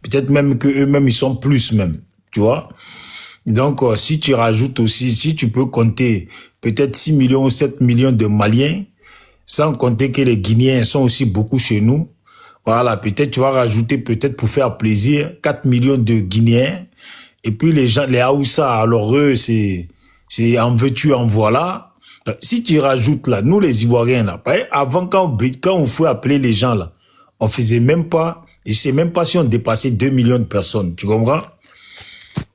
D: Peut-être même que eux-mêmes, ils sont plus même, tu vois. Donc, si tu rajoutes aussi, si tu peux compter peut-être 6 millions ou 7 millions de Maliens, sans compter que les Guinéens sont aussi beaucoup chez nous, voilà, peut-être tu vas rajouter, peut-être pour faire plaisir, 4 millions de Guinéens. Et puis les gens, les Haoussa, alors eux, c'est en veux-tu, en voilà. Si tu rajoutes là, nous les Ivoiriens là, avant quand on faut appeler les gens là, on faisait même pas, je sais même pas si on dépassait 2 millions de personnes, tu comprends?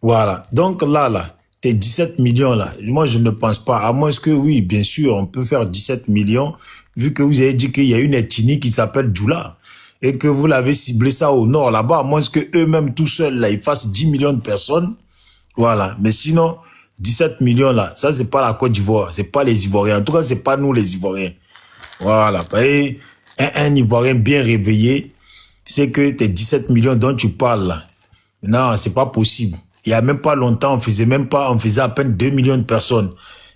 D: Voilà. Donc là, tes 17 millions là, moi je ne pense pas, à moins que oui, bien sûr, on peut faire 17 millions, vu que vous avez dit qu'il y a une ethnie qui s'appelle Djoula, et que vous l'avez ciblé ça au nord là-bas, à moins que eux-mêmes tout seuls là, ils fassent 10 millions de personnes, voilà. Mais sinon, 17 millions là, ça c'est pas la Côte d'Ivoire, c'est pas les Ivoiriens. En tout cas, c'est pas nous les Ivoiriens. Voilà. Un Ivoirien bien réveillé, c'est que tes 17 millions dont tu parles là, non, c'est pas possible. Il y a même pas longtemps, on faisait à peine 2 millions de personnes.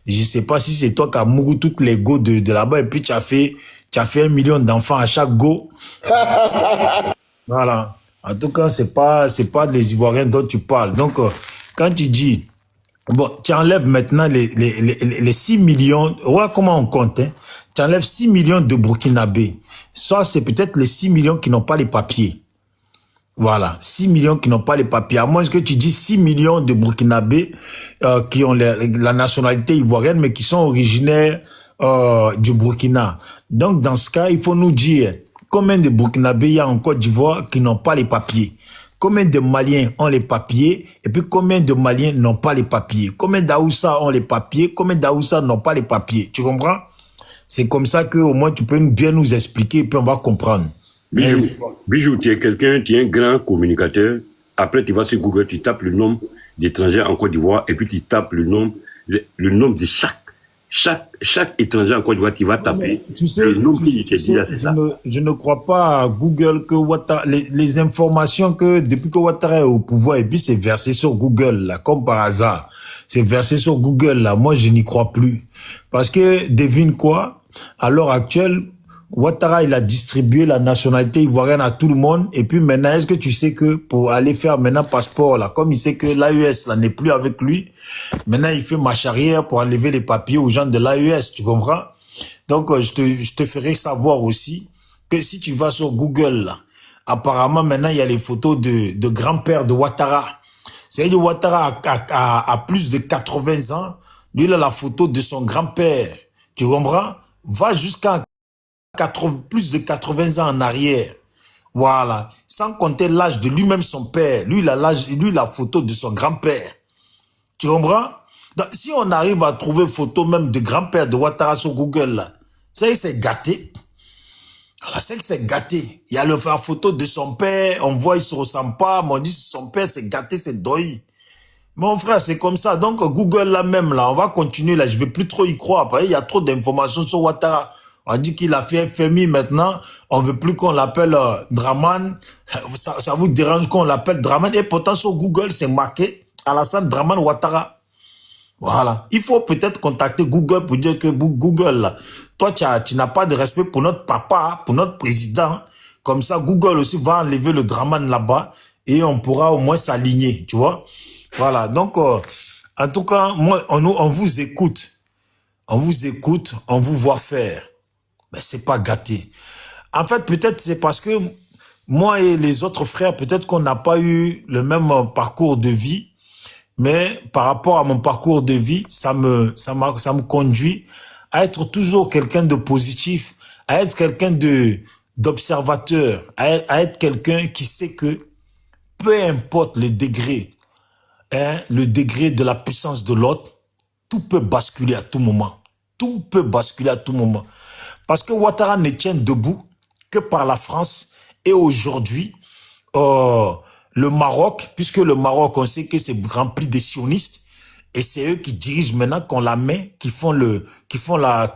D: Je sais pas si c'est toi qui as mouru toutes les go de là-bas et puis tu as fait 1 million d'enfants à chaque go. Voilà. En tout cas, c'est pas les Ivoiriens dont tu parles. Donc, quand tu dis, bon, tu enlèves maintenant les 6 millions, ouais, comment on compte, hein? Tu enlèves 6 millions de Burkinabés. Soit c'est peut-être les 6 millions qui n'ont pas les papiers. Voilà, 6 millions qui n'ont pas les papiers. À moins que tu dis 6 millions de Burkinabés qui ont la nationalité ivoirienne, mais qui sont originaires du Burkina. Donc, dans ce cas, il faut nous dire combien de Burkinabés il y a en Côte d'Ivoire qui n'ont pas les papiers. Combien de Maliens ont les papiers et puis combien de Maliens n'ont pas les papiers. Combien d'Aoussa ont les papiers, combien d'Aoussa n'ont pas les papiers. Tu comprends? C'est comme ça que au moins tu peux bien nous expliquer et puis on va comprendre.
C: Bijou, tu es quelqu'un, tu es un grand communicateur. Après, tu vas sur Google, tu tapes le nombre d'étrangers en Côte d'Ivoire et puis tu tapes le nombre de chaque étranger en Côte d'Ivoire, tu vas taper.
D: Tu sais,
C: le nombre qui est dit,
D: je ne crois pas à Google que Ouattara, les informations que depuis que Ouattara est au pouvoir et puis c'est versé sur Google, là, comme par hasard. C'est versé sur Google, là. Moi, je n'y crois plus. Parce que, devine quoi? À l'heure actuelle, Ouattara, il a distribué la nationalité ivoirienne à tout le monde. Et puis maintenant, est-ce que tu sais que pour aller faire maintenant passeport, là, comme il sait que l'AES, là, n'est plus avec lui, maintenant, il fait marche arrière pour enlever les papiers aux gens de l'AES, tu comprends? Donc, je te ferai savoir aussi que si tu vas sur Google, là, apparemment, maintenant, il y a les photos de grand-père de Ouattara. C'est-à-dire que Ouattara a plus de 80 ans. Lui, il a la photo de son grand-père. Tu comprends? Va jusqu'à plus de 80 ans en arrière. Voilà. Sans compter l'âge de lui-même, son père. Lui, la photo de son grand-père. Tu comprends? Donc, si on arrive à trouver photo même de grand-père de Ouattara sur Google, là, c'est gâté. Voilà, c'est que c'est gâté. Il y a la photo de son père, on voit, il se ressemble pas, mais on dit son père, c'est gâté, c'est deuil. Mon frère, c'est comme ça. Donc, Google, là même, là, on va continuer, là, je vais plus trop y croire. Parce qu'il y a trop d'informations sur Ouattara. On dit qu'il a fait FMI maintenant. On veut plus qu'on l'appelle Draman. Ça vous dérange qu'on l'appelle Draman. Et pourtant, sur Google, c'est marqué Alassane Draman Ouattara. Voilà. Il faut peut-être contacter Google pour dire que Google, là, toi, tu n'as pas de respect pour notre papa, pour notre président. Comme ça, Google aussi va enlever le Draman là-bas et on pourra au moins s'aligner, tu vois. Voilà. Donc, en tout cas, moi, on vous écoute. On vous écoute, on vous voit faire. Mais c'est pas gâté. En fait, peut-être c'est parce que moi et les autres frères, peut-être qu'on n'a pas eu le même parcours de vie. Mais par rapport à mon parcours de vie, ça me conduit à être toujours quelqu'un de positif, à être quelqu'un d'observateur, à être quelqu'un qui sait que peu importe le degré de la puissance de l'autre, tout peut basculer à tout moment. Tout peut basculer à tout moment. Parce que Ouattara ne tient debout que par la France et aujourd'hui, le Maroc, puisque le Maroc, on sait que c'est rempli de sionistes, et c'est eux qui dirigent maintenant qu'on la met, qui font la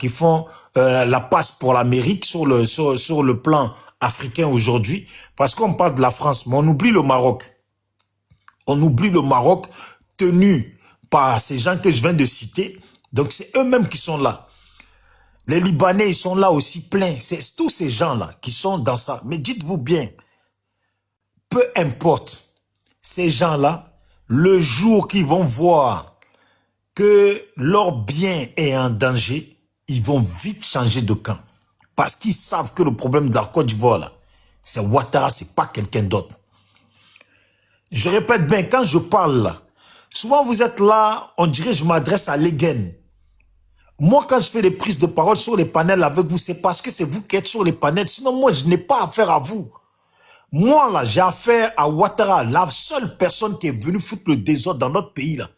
D: passe pour l'Amérique sur le plan africain aujourd'hui, parce qu'on parle de la France, mais on oublie le Maroc. On oublie le Maroc tenu par ces gens que je viens de citer. Donc c'est eux-mêmes qui sont là. Les Libanais, ils sont là aussi pleins. C'est tous ces gens-là qui sont dans ça. Mais dites-vous bien, peu importe, ces gens-là, le jour qu'ils vont voir que leur bien est en danger, ils vont vite changer de camp. Parce qu'ils savent que le problème de la Côte d'Ivoire, là, c'est Ouattara, c'est pas quelqu'un d'autre. Je répète bien, quand je parle là, souvent vous êtes là, on dirait que je m'adresse à l'Egen. Moi, quand je fais des prises de parole sur les panels avec vous, c'est parce que c'est vous qui êtes sur les panels. Sinon, moi, je n'ai pas affaire à vous. Moi, là, j'ai affaire à Ouattara. La seule personne qui est venue foutre le désordre dans notre pays, là,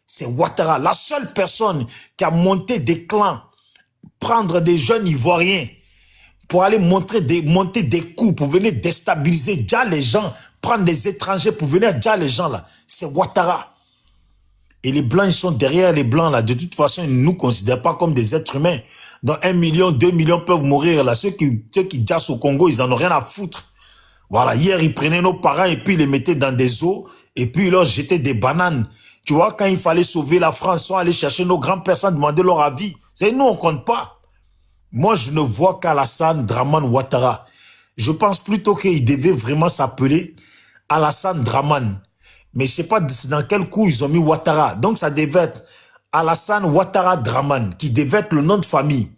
D: c'est Ouattara. La seule personne qui a monté des clans, prendre des jeunes Ivoiriens pour aller monter des coups, pour venir déstabiliser déjà les gens, prendre des étrangers pour venir déjà les gens, là, c'est Ouattara. Et les Blancs, ils sont derrière les Blancs, là. De toute façon, ils ne nous considèrent pas comme des êtres humains. Donc, 1 million, 2 millions peuvent mourir, là. Ceux qui jassent au Congo, ils en ont rien à foutre. Voilà. Hier, ils prenaient nos parents et puis ils les mettaient dans des eaux et puis ils leur jetaient des bananes. Tu vois, quand il fallait sauver la France, ils sont allés chercher nos grands-pères sans demander leur avis. C'est nous, on compte pas. Moi, je ne vois qu'Alassane Draman Ouattara. Je pense plutôt qu'il devait vraiment s'appeler Alassane Draman. Mais je sais pas dans quel coup ils ont mis Ouattara. Donc ça devait être Alassane Ouattara Draman, qui devait être le nom de famille.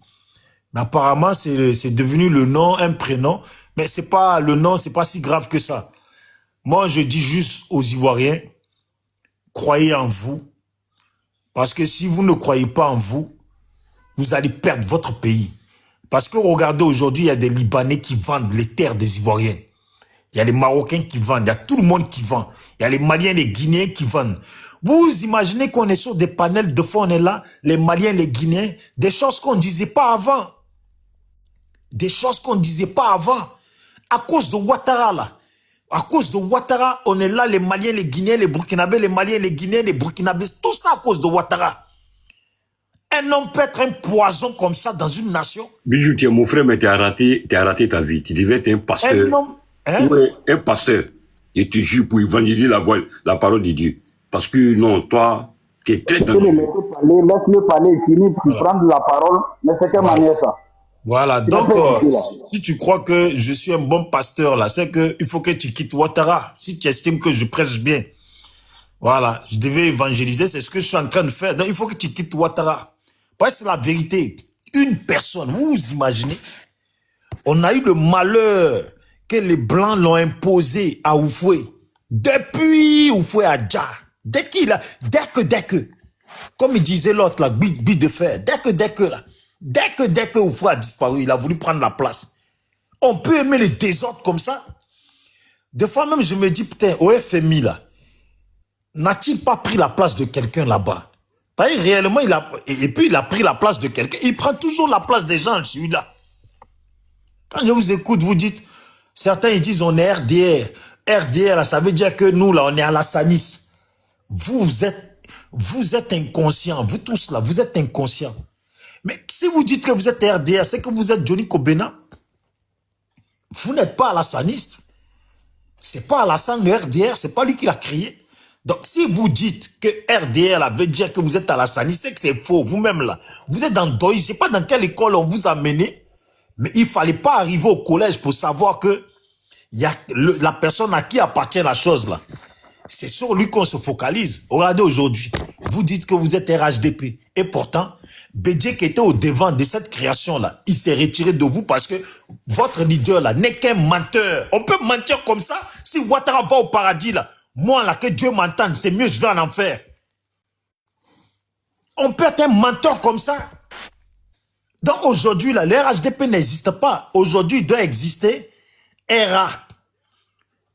D: Mais apparemment, c'est devenu le nom, un prénom. Mais c'est pas le nom, c'est pas si grave que ça. Moi, je dis juste aux Ivoiriens, croyez en vous. Parce que si vous ne croyez pas en vous, vous allez perdre votre pays. Parce que regardez, aujourd'hui, il y a des Libanais qui vendent les terres des Ivoiriens. Il y a les Marocains qui vendent, il y a tout le monde qui vend. Il y a les Maliens, les Guinéens qui vendent. Vous imaginez qu'on est sur des panels, de fois on est là, les Maliens, les Guinéens, des choses qu'on ne disait pas avant. Des choses qu'on ne disait pas avant. À cause de Ouattara, là. À cause de Ouattara, on est là, les Maliens, les Guinéens, les Burkinabés, les Maliens, les Guinéens, les Burkinabés. Tout ça à cause de Ouattara. Un homme peut être un poison comme ça dans une nation.
C: Bijou, tu es mon frère, mais tu as raté ta vie. Tu devais être un pasteur.
D: Un homme... Hein?
C: Ouais, un pasteur. Et tu jures pour évangéliser la parole de Dieu. Parce que non, toi, tu es très dangereux.
I: Laisse-le parler, il finit pour prendre la parole. Mais c'est quelle manière ça?
D: Voilà, donc si tu crois que je suis un bon pasteur là, c'est que il faut que tu quittes Ouattara. Si tu estimes que je prêche bien, voilà, je devais évangéliser, c'est ce que je suis en train de faire. Donc il faut que tu quittes Ouattara. Parce que c'est la vérité. Une personne, vous vous imaginez, on a eu le malheur que les Blancs l'ont imposé à Oufoué. Depuis Oufoué à Dja. Dès que, comme il disait l'autre là, bide de fer, dès que là, Dès que Oufou a disparu, il a voulu prendre la place. On peut aimer les désordres comme ça. Des fois même, je me dis, putain, au FMI, là, n'a-t-il pas pris la place de quelqu'un là-bas? Réellement, et puis il a pris la place de quelqu'un. Il prend toujours la place des gens, celui-là. Quand je vous écoute, vous dites, certains ils disent on est RDR. RDR, là, ça veut dire que nous, là, on est à la Sanis. Vous êtes inconscients. Vous tous, là, vous êtes inconscients. Mais si vous dites que vous êtes RDR, c'est que vous êtes Johnny Kobena. Vous n'êtes pas Alassaniste. C'est pas Alassane le RDR, c'est pas lui qui l'a créé. Donc, si vous dites que RDR là, veut dire que vous êtes Alassaniste, c'est que c'est faux. Vous-même là, vous êtes dans Doy, je sais pas dans quelle école on vous a mené, mais il fallait pas arriver au collège pour savoir que y a la personne à qui appartient la chose là. C'est sur lui qu'on se focalise. Regardez aujourd'hui, vous dites que vous êtes RHDP. Et pourtant, Bédié qui était au devant de cette création-là, il s'est retiré de vous parce que votre leader là n'est qu'un menteur. On peut mentir comme ça. Si Ouattara va au paradis là, moi là, que Dieu m'entende, c'est mieux, je vais en enfer. On peut être un menteur comme ça. Donc aujourd'hui là, le RHDP n'existe pas. Aujourd'hui, il doit exister RA.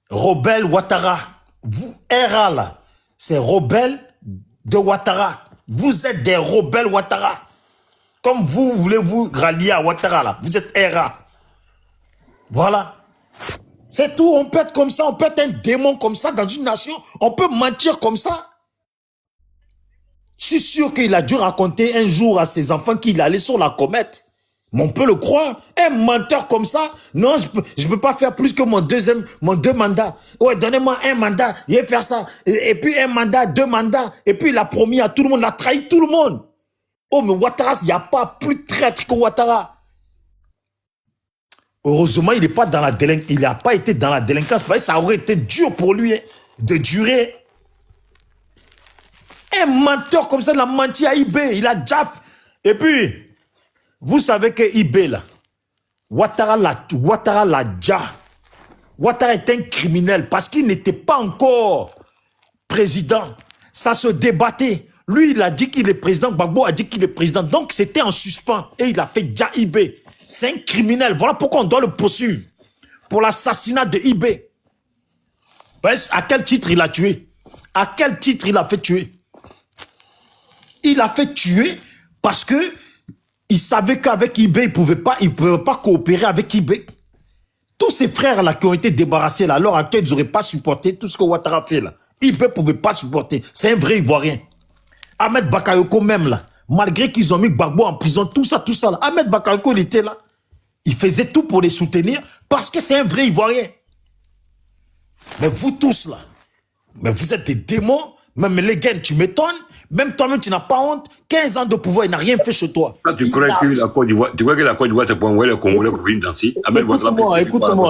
D: Robel Ouattara. Vous, RA là, c'est rebelle de Ouattara. Vous êtes des rebelles Ouattara. Comme vous voulez vous rallier à Ouattara là, vous êtes RA. Voilà. C'est tout, on peut être comme ça, on peut être un démon comme ça dans une nation, on peut mentir comme ça. Je suis sûr qu'il a dû raconter un jour à ses enfants qu'il allait sur la comète. Mais on peut le croire. Un menteur comme ça, non, je peux pas faire plus que mon deux mandats. Ouais, donnez-moi un mandat, je vais faire ça. Et puis un mandat, 2 mandats. Et puis il a promis à tout le monde, il a trahi tout le monde. Oh, mais Ouattara, il n'y a pas plus traître que Ouattara. Heureusement, il n'est pas dans la délinquance. Il n'a pas été dans la délinquance. Parce que ça aurait été dur pour lui de durer. Un menteur comme ça, il a menti à IB. Il a déjà... Et puis... Vous savez que IB là, Ouattara l'a déjà. Ouattara est un criminel parce qu'il n'était pas encore président. Ça se débattait. Lui, il a dit qu'il est président. Gbagbo a dit qu'il est président. Donc, c'était en suspens. Et il a fait déjà IB. C'est un criminel. Voilà pourquoi on doit le poursuivre. Pour l'assassinat de IB. À quel titre il a tué? À quel titre il a fait tuer? Il a fait tuer parce que il savait qu'avec IB, il ne pouvait pas coopérer avec IB. Tous ces frères-là qui ont été débarrassés, là, à l'heure actuelle, ils n'auraient pas supporté tout ce que Ouattara fait, là. IB ne pouvait pas supporter. C'est un vrai Ivoirien. Ahmed Bakayoko même, là, malgré qu'ils ont mis Gbagbo en prison, tout ça, là. Ahmed Bakayoko, il était là. Il faisait tout pour les soutenir parce que c'est un vrai Ivoirien. Mais vous tous, là, mais vous êtes des démons. Même les gars, tu m'étonnes. Même toi-même, tu n'as pas honte. 15 ans de pouvoir, il n'a rien fait chez toi.
C: Quand tu crois que la Côte d'Ivoire, c'est pour envoyer les Congolais pour venir danser.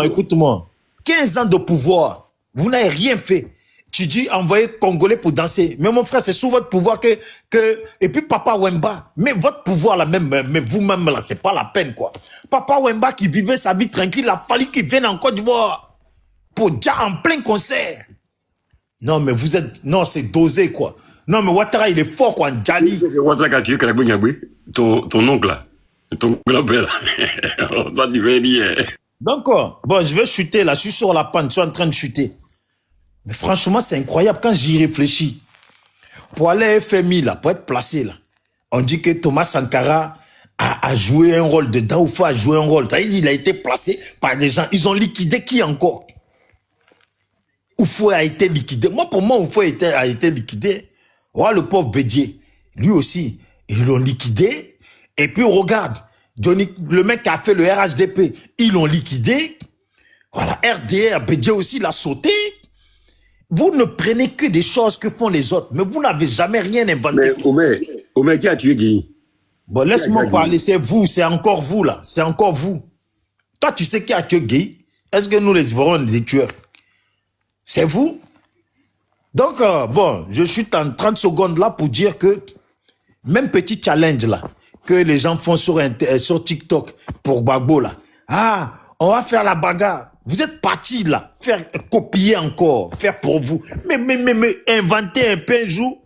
D: Écoute-moi. 15 ans de pouvoir, vous n'avez rien fait. Tu dis envoyer Congolais pour danser. Mais mon frère, c'est sous votre pouvoir que... Et puis Papa Wemba, mais votre pouvoir là, mais vous-même là, c'est pas la peine quoi. Papa Wemba qui vivait sa vie tranquille, il a fallu qu'il vienne en Côte d'Ivoire pour déjà en plein concert. Non, mais vous êtes... Non, c'est dosé, quoi. Non, mais Ouattara, il est fort, quoi, en Djali.
C: Ouattara, quand tu es Kalabou Niaboué, ton oncle, là, ton grand-père, là, toi, tu veux dire...
D: Donc, bon, je vais chuter, là, je suis sur la pente, je suis en train de chuter. Mais franchement, c'est incroyable, quand j'y réfléchis. Pour aller à FMI, là, pour être placé, là, on dit que Thomas Sankara a joué un rôle dedans, ou a joué un rôle. Il a été placé par des gens, ils ont liquidé qui encore? Oufou a été liquidé. Moi, pour moi, Oufou a été liquidé. Oh, le pauvre Bédié, lui aussi, ils l'ont liquidé. Et puis, regarde, Johnny, le mec qui a fait le RHDP, ils l'ont liquidé. Voilà, RDR, Bédié aussi l'a sauté. Vous ne prenez que des choses que font les autres, mais vous n'avez jamais rien inventé.
C: Mais Omer, qui a tué qui?
D: Bon, laisse-moi parler, c'est vous, c'est encore vous, là. C'est encore vous. Toi, tu sais qui a tué Guy? Est-ce que nous, les Ivoiriens, on est des tueurs? C'est vous. Donc, bon, je suis en 30 secondes là pour dire que même petit challenge là, que les gens font sur TikTok pour Gbagbo là. Ah, on va faire la bagarre. Vous êtes partis là, faire copier encore, faire pour vous. Mais inventer un peu un jour.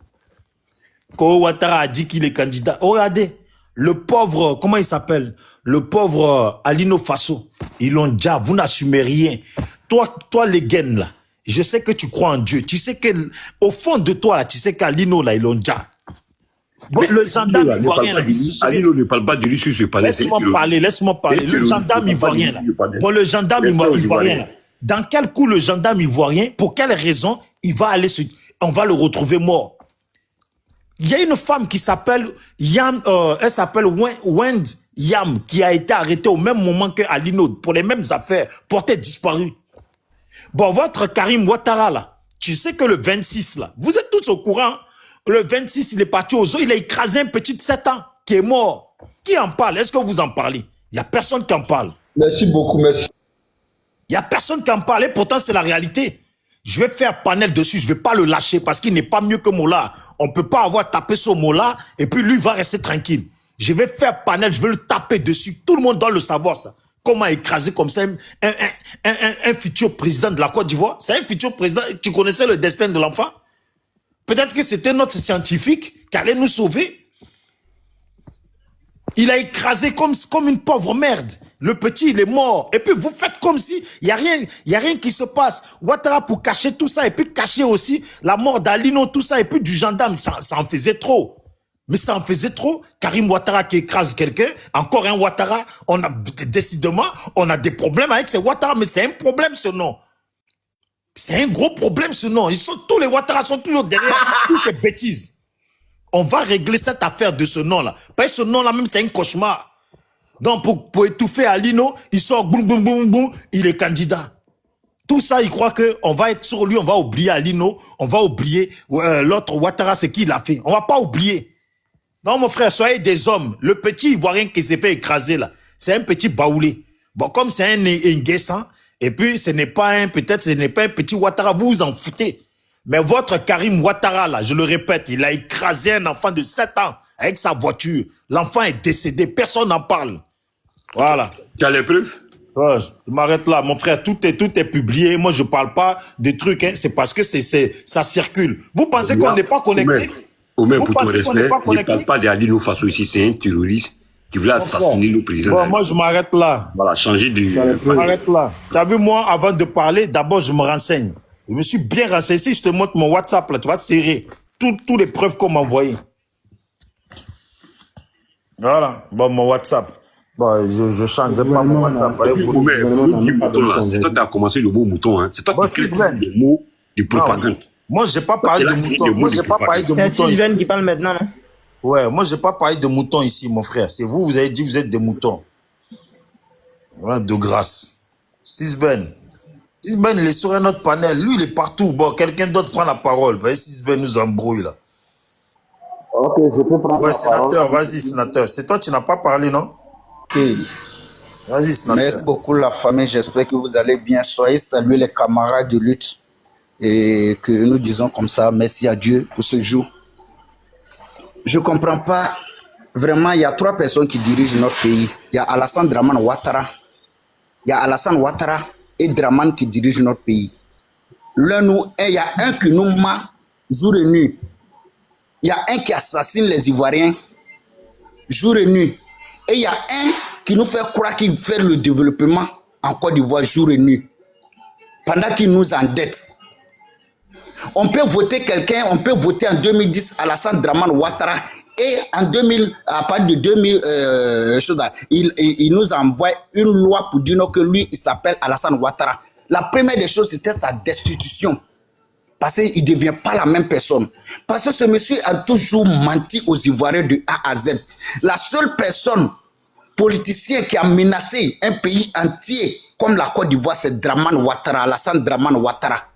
D: Quand Ouattara a dit qu'il est candidat. Oh, regardez, Le pauvre, comment il s'appelle? Le pauvre Alino Faso. Ils l'ont déjà, vous n'assumez rien. Toi, les gaines là, je sais que tu crois en Dieu. Tu sais que, au fond de toi là, tu sais qu'Alino là, ils l'ont déjà. Bon, le gendarme ivoirien là,
C: Alino ne parle pas de lui sur ce panel.
D: Laisse-moi parler. Le gendarme ivoirien là. Bon, le gendarme ivoirien là. Dans quel coup le gendarme ivoirien, pour quelle raison il va aller on va le retrouver mort? Il y a une femme qui s'appelle Yam, elle s'appelle Wend Yam, qui a été arrêtée au même moment que Alino pour les mêmes affaires, portée disparue. Bon, votre Karim Ouattara là, tu sais que le 26 là, vous êtes tous au courant, le 26 il est parti aux eaux, il a écrasé un petit de 7 ans qui est mort. Qui en parle? Est-ce que vous en parlez? Il n'y a personne qui en parle.
E: Merci beaucoup, merci.
D: Il n'y a personne qui en parle et pourtant c'est la réalité. Je vais faire panel dessus, je ne vais pas le lâcher parce qu'il n'est pas mieux que Mola. On ne peut pas avoir tapé sur Mola et puis lui va rester tranquille. Je vais faire panel, je vais le taper dessus. Tout le monde doit le savoir ça. Comment écraser comme ça un futur président de la Côte d'Ivoire? C'est un futur président. Tu connaissais le destin de l'enfant? Peut-être que c'était notre scientifique qui allait nous sauver. Il a écrasé comme une pauvre merde. Le petit, il est mort. Et puis, vous faites comme si il y a rien qui se passe. Ouattara pour cacher tout ça et puis cacher aussi la mort d'Alino, tout ça et puis du gendarme. Ça en faisait trop. Mais ça en faisait trop. Karim Ouattara qui écrase quelqu'un. Encore un Ouattara. Décidément, on a des problèmes avec ces Ouattara. Mais c'est un problème, ce nom. C'est un gros problème, ce nom. Tous les Ouattara sont toujours derrière toutes ces bêtises. On va régler cette affaire de ce nom-là. Parce que ce nom-là, même, c'est un cauchemar. Donc, pour étouffer Alino, il sort, boum, boum, boum, boum, il est candidat. Tout ça, il croit qu'on va être sur lui, on va oublier Alino, on va oublier l'autre Ouattara, c'est qui il a fait. On va pas oublier. Non, mon frère, soyez des hommes. Le petit Ivoirien qui s'est fait écraser, là, c'est un petit baoulé. Bon, comme c'est un Nguessan, et puis peut-être ce n'est pas un petit Ouattara, vous vous en foutez. Mais votre Karim Ouattara, là, je le répète, il a écrasé un enfant de 7 ans avec sa voiture. L'enfant est décédé, personne n'en parle. Voilà.
C: Tu as les preuves?
D: Ouais, je m'arrête là, mon frère, tout est publié. Moi, je parle pas des trucs, hein. C'est parce que ça circule. Vous pensez qu'on n'est pas connecté?
C: Pour ton respect, ne parle pas d'Alino Faso ici, c'est un terroriste qui voulait assassiner le président.
D: Bon, moi, je m'arrête là.
C: Voilà, changer de...
D: Je m'arrête là. Tu as vu, moi, avant de parler, d'abord, je me renseigne. Je me suis bien renseigné. Si je te montre mon WhatsApp, là, tu vas te serrer. Toutes les preuves qu'on m'a envoyées. Voilà. Bon, mon WhatsApp. Bon, je changerai pas mon WhatsApp.
C: C'est toi qui as commencé le mot mouton. Hein. C'est toi qui crée des mots de propagande.
D: Moi, je n'ai pas parlé de mouton. Moi, je n'ai pas parlé de mouton.
J: C'est Sylvain qui parle maintenant, non?
D: Ouais, moi, je n'ai pas parlé de mouton ici, mon frère. C'est vous, vous avez dit que vous êtes des moutons. Voilà, de grâce. Sisben, il est sur un autre panel. Lui, il est partout. Bon, quelqu'un d'autre prend la parole. Sisben nous embrouille, là.
I: Ok, je peux prendre la
D: sénateur,
I: parole.
D: vas-y, sénateur. C'est toi, tu n'as pas parlé, non?
I: Ok.
D: Vas-y, sénateur.
I: Merci beaucoup, la famille. J'espère que vous allez bien. Soyez salués, les camarades de lutte. Et que nous disons comme ça, merci à Dieu pour ce jour. Je ne comprends pas. Vraiment, il y a 3 personnes qui dirigent notre pays. Il y a Alassane Dramane Ouattara. Il y a Alassane Ouattara et Dramane qui dirigent notre pays. Il y a un qui nous ment jour et nuit. Il y a un qui assassine les Ivoiriens jour et nuit. Et il y a un qui nous fait croire qu'il fait le développement en Côte d'Ivoire jour et nuit. Pendant qu'il nous endette. On peut voter quelqu'un, on peut voter en 2010 Alassane Dramane Ouattara et en 2000, à partir de 2000, il nous envoie une loi pour dire que lui, il s'appelle Alassane Ouattara. La première des choses, c'était sa destitution. Parce qu'il ne devient pas la même personne. Parce que ce monsieur a toujours menti aux Ivoiriens de A à Z. La seule personne, politicien qui a menacé un pays entier comme la Côte d'Ivoire, c'est Dramane Ouattara, Alassane Dramane Ouattara.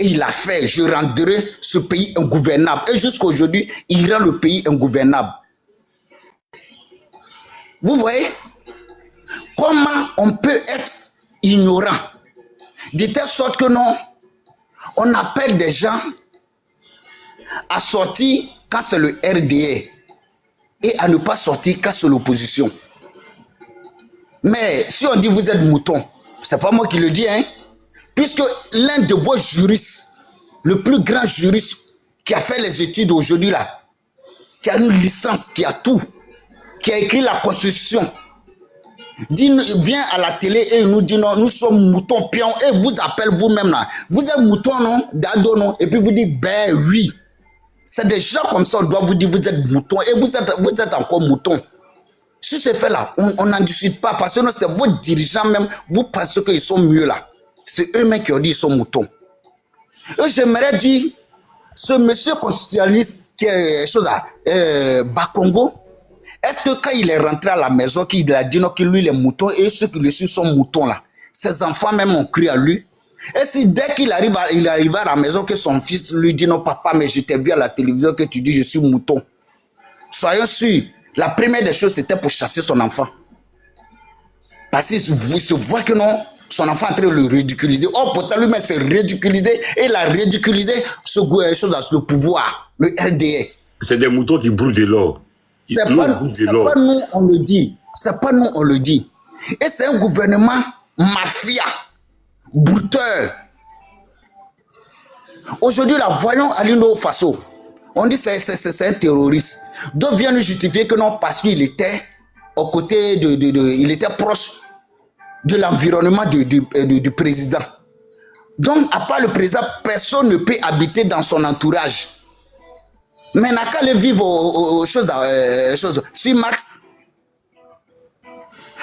I: Et il a fait, je rendrai ce pays ingouvernable. Et jusqu'à aujourd'hui, il rend le pays ingouvernable. Vous voyez comment on peut être ignorant de telle sorte que non, on appelle des gens à sortir quand c'est le RDR et à ne pas sortir quand c'est l'opposition. Mais si on dit vous êtes mouton, c'est pas moi qui le dis, hein. Puisque l'un de vos juristes, le plus grand juriste qui a fait les études aujourd'hui là, qui a une licence, qui a tout, qui a écrit la Constitution, vient à la télé et nous dit non, nous sommes moutons pions et vous appelle vous-même là. Vous êtes mouton, non? Dado, non? Et puis vous dites, ben oui. C'est des gens comme ça, on doit vous dire, vous êtes mouton et vous êtes encore mouton. Sur ce fait-là, on n'en discute pas parce que c'est vos dirigeants même, vous pensez qu'ils sont mieux là. C'est eux-mêmes qui ont dit qu'ils sont moutons. Et j'aimerais dire, ce monsieur constitutionnaliste qui est chose là, Bakongo, est-ce que quand il est rentré à la maison, qu'il a dit non, que lui, il est mouton et ceux qui le suivent sont moutons là, ses enfants même ont cru à lui. Et si dès qu'il arrive à la maison, que son fils lui dit non, papa, mais je t'ai vu à la télévision que tu dis je suis mouton. Soyons sûrs, la première des choses c'était pour chasser son enfant. Parce qu'il se voit que non, son enfant est en train de le ridiculiser. Oh, pourtant lui-même s'est ridiculisé et il a ridiculisé le pouvoir, le RDA.
C: C'est des moutons qui brûlent de l'or.
I: C'est pas nous, on le dit. C'est pas nous, on le dit. Et c'est un gouvernement mafia, brouteur. Aujourd'hui, là, voyons Alino Faso. On dit que c'est un terroriste. D'autres viennent justifier que non, parce qu'il était aux côtés il était proche de l'environnement du président. Donc, à part le président, personne ne peut habiter dans son entourage. Mais n'a qu'à aller vivre aux choses. Sur Max.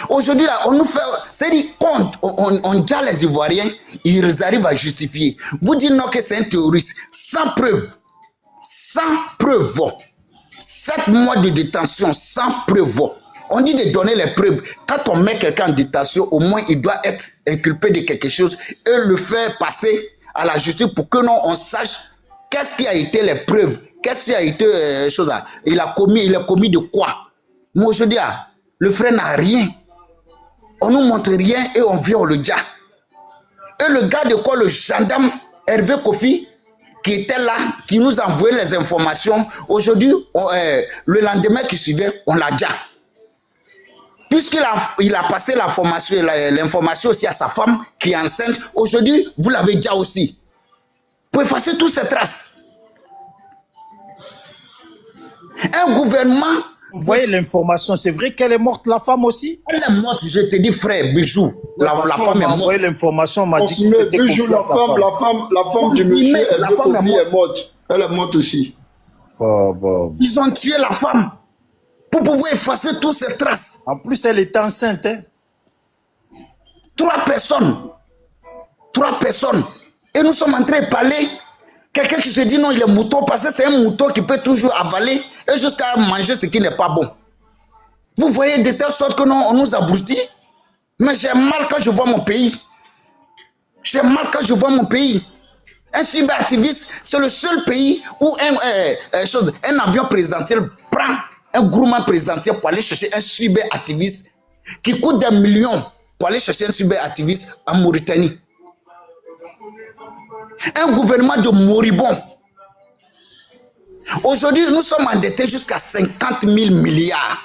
I: Aujourd'hui, là, on nous fait. C'est-à-dire, quand on dit les Ivoiriens, ils arrivent à justifier. Vous dites non que c'est un terroriste, sans preuve. Sans preuve. 7 mois de détention, sans preuve. On dit de donner les preuves. Quand on met quelqu'un en détention, au moins il doit être inculpé de quelque chose et le faire passer à la justice pour que non, on sache qu'est-ce qui a été les preuves. Qu'est-ce qui a été chose là? Il a commis de quoi? Moi aujourd'hui, le frère n'a rien. On nous montre rien et on vient on le dit. Et le gars de quoi, le gendarme Hervé Kofi, qui était là, qui nous envoyait les informations, aujourd'hui, le lendemain qui suivait, on l'a dit. Puisqu'il a passé l'information aussi à sa femme qui est enceinte, aujourd'hui, vous l'avez déjà aussi. Pour effacer toutes ces traces. Un gouvernement...
D: Vous voyez l'information, c'est vrai qu'elle est morte, la femme aussi?
I: Elle est morte, je te dis frère, Bijou. La femme est morte. Vous
D: voyez l'information, on m'a dit que c'était
E: Bijou, la femme du monsieur est morte. Elle est morte aussi.
I: Ils ont tué la femme pour pouvoir effacer toutes ces traces.
D: En plus, elle était enceinte. Hein?
I: 3 personnes. Et nous sommes en train de parler. Quelqu'un qui se dit non, il est mouton parce que c'est un mouton qui peut toujours avaler et jusqu'à manger ce qui n'est pas bon. Vous voyez de telle sorte que non, on nous abrutit. Mais j'ai mal quand je vois mon pays. Un cyberactiviste, c'est le seul pays où un avion présidentiel prend un groupement présidentiel pour aller chercher un cyberactiviste qui coûte des millions pour aller chercher un cyberactiviste en Mauritanie. Un gouvernement de moribond. Aujourd'hui, nous sommes endettés jusqu'à 50 000 milliards.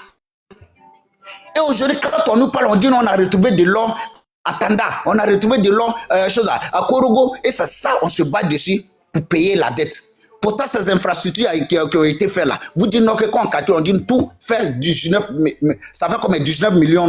I: Et aujourd'hui, quand on nous parle, on dit non, on a retrouvé de l'or à Tanda, on a retrouvé de l'or à Korogo, et c'est ça, on se bat dessus pour payer la dette. Pourtant, ces infrastructures qui ont été faites là, vous dites non, que quand on calcule, on dit tout fait 19, ça fait comme 19 millions. Non?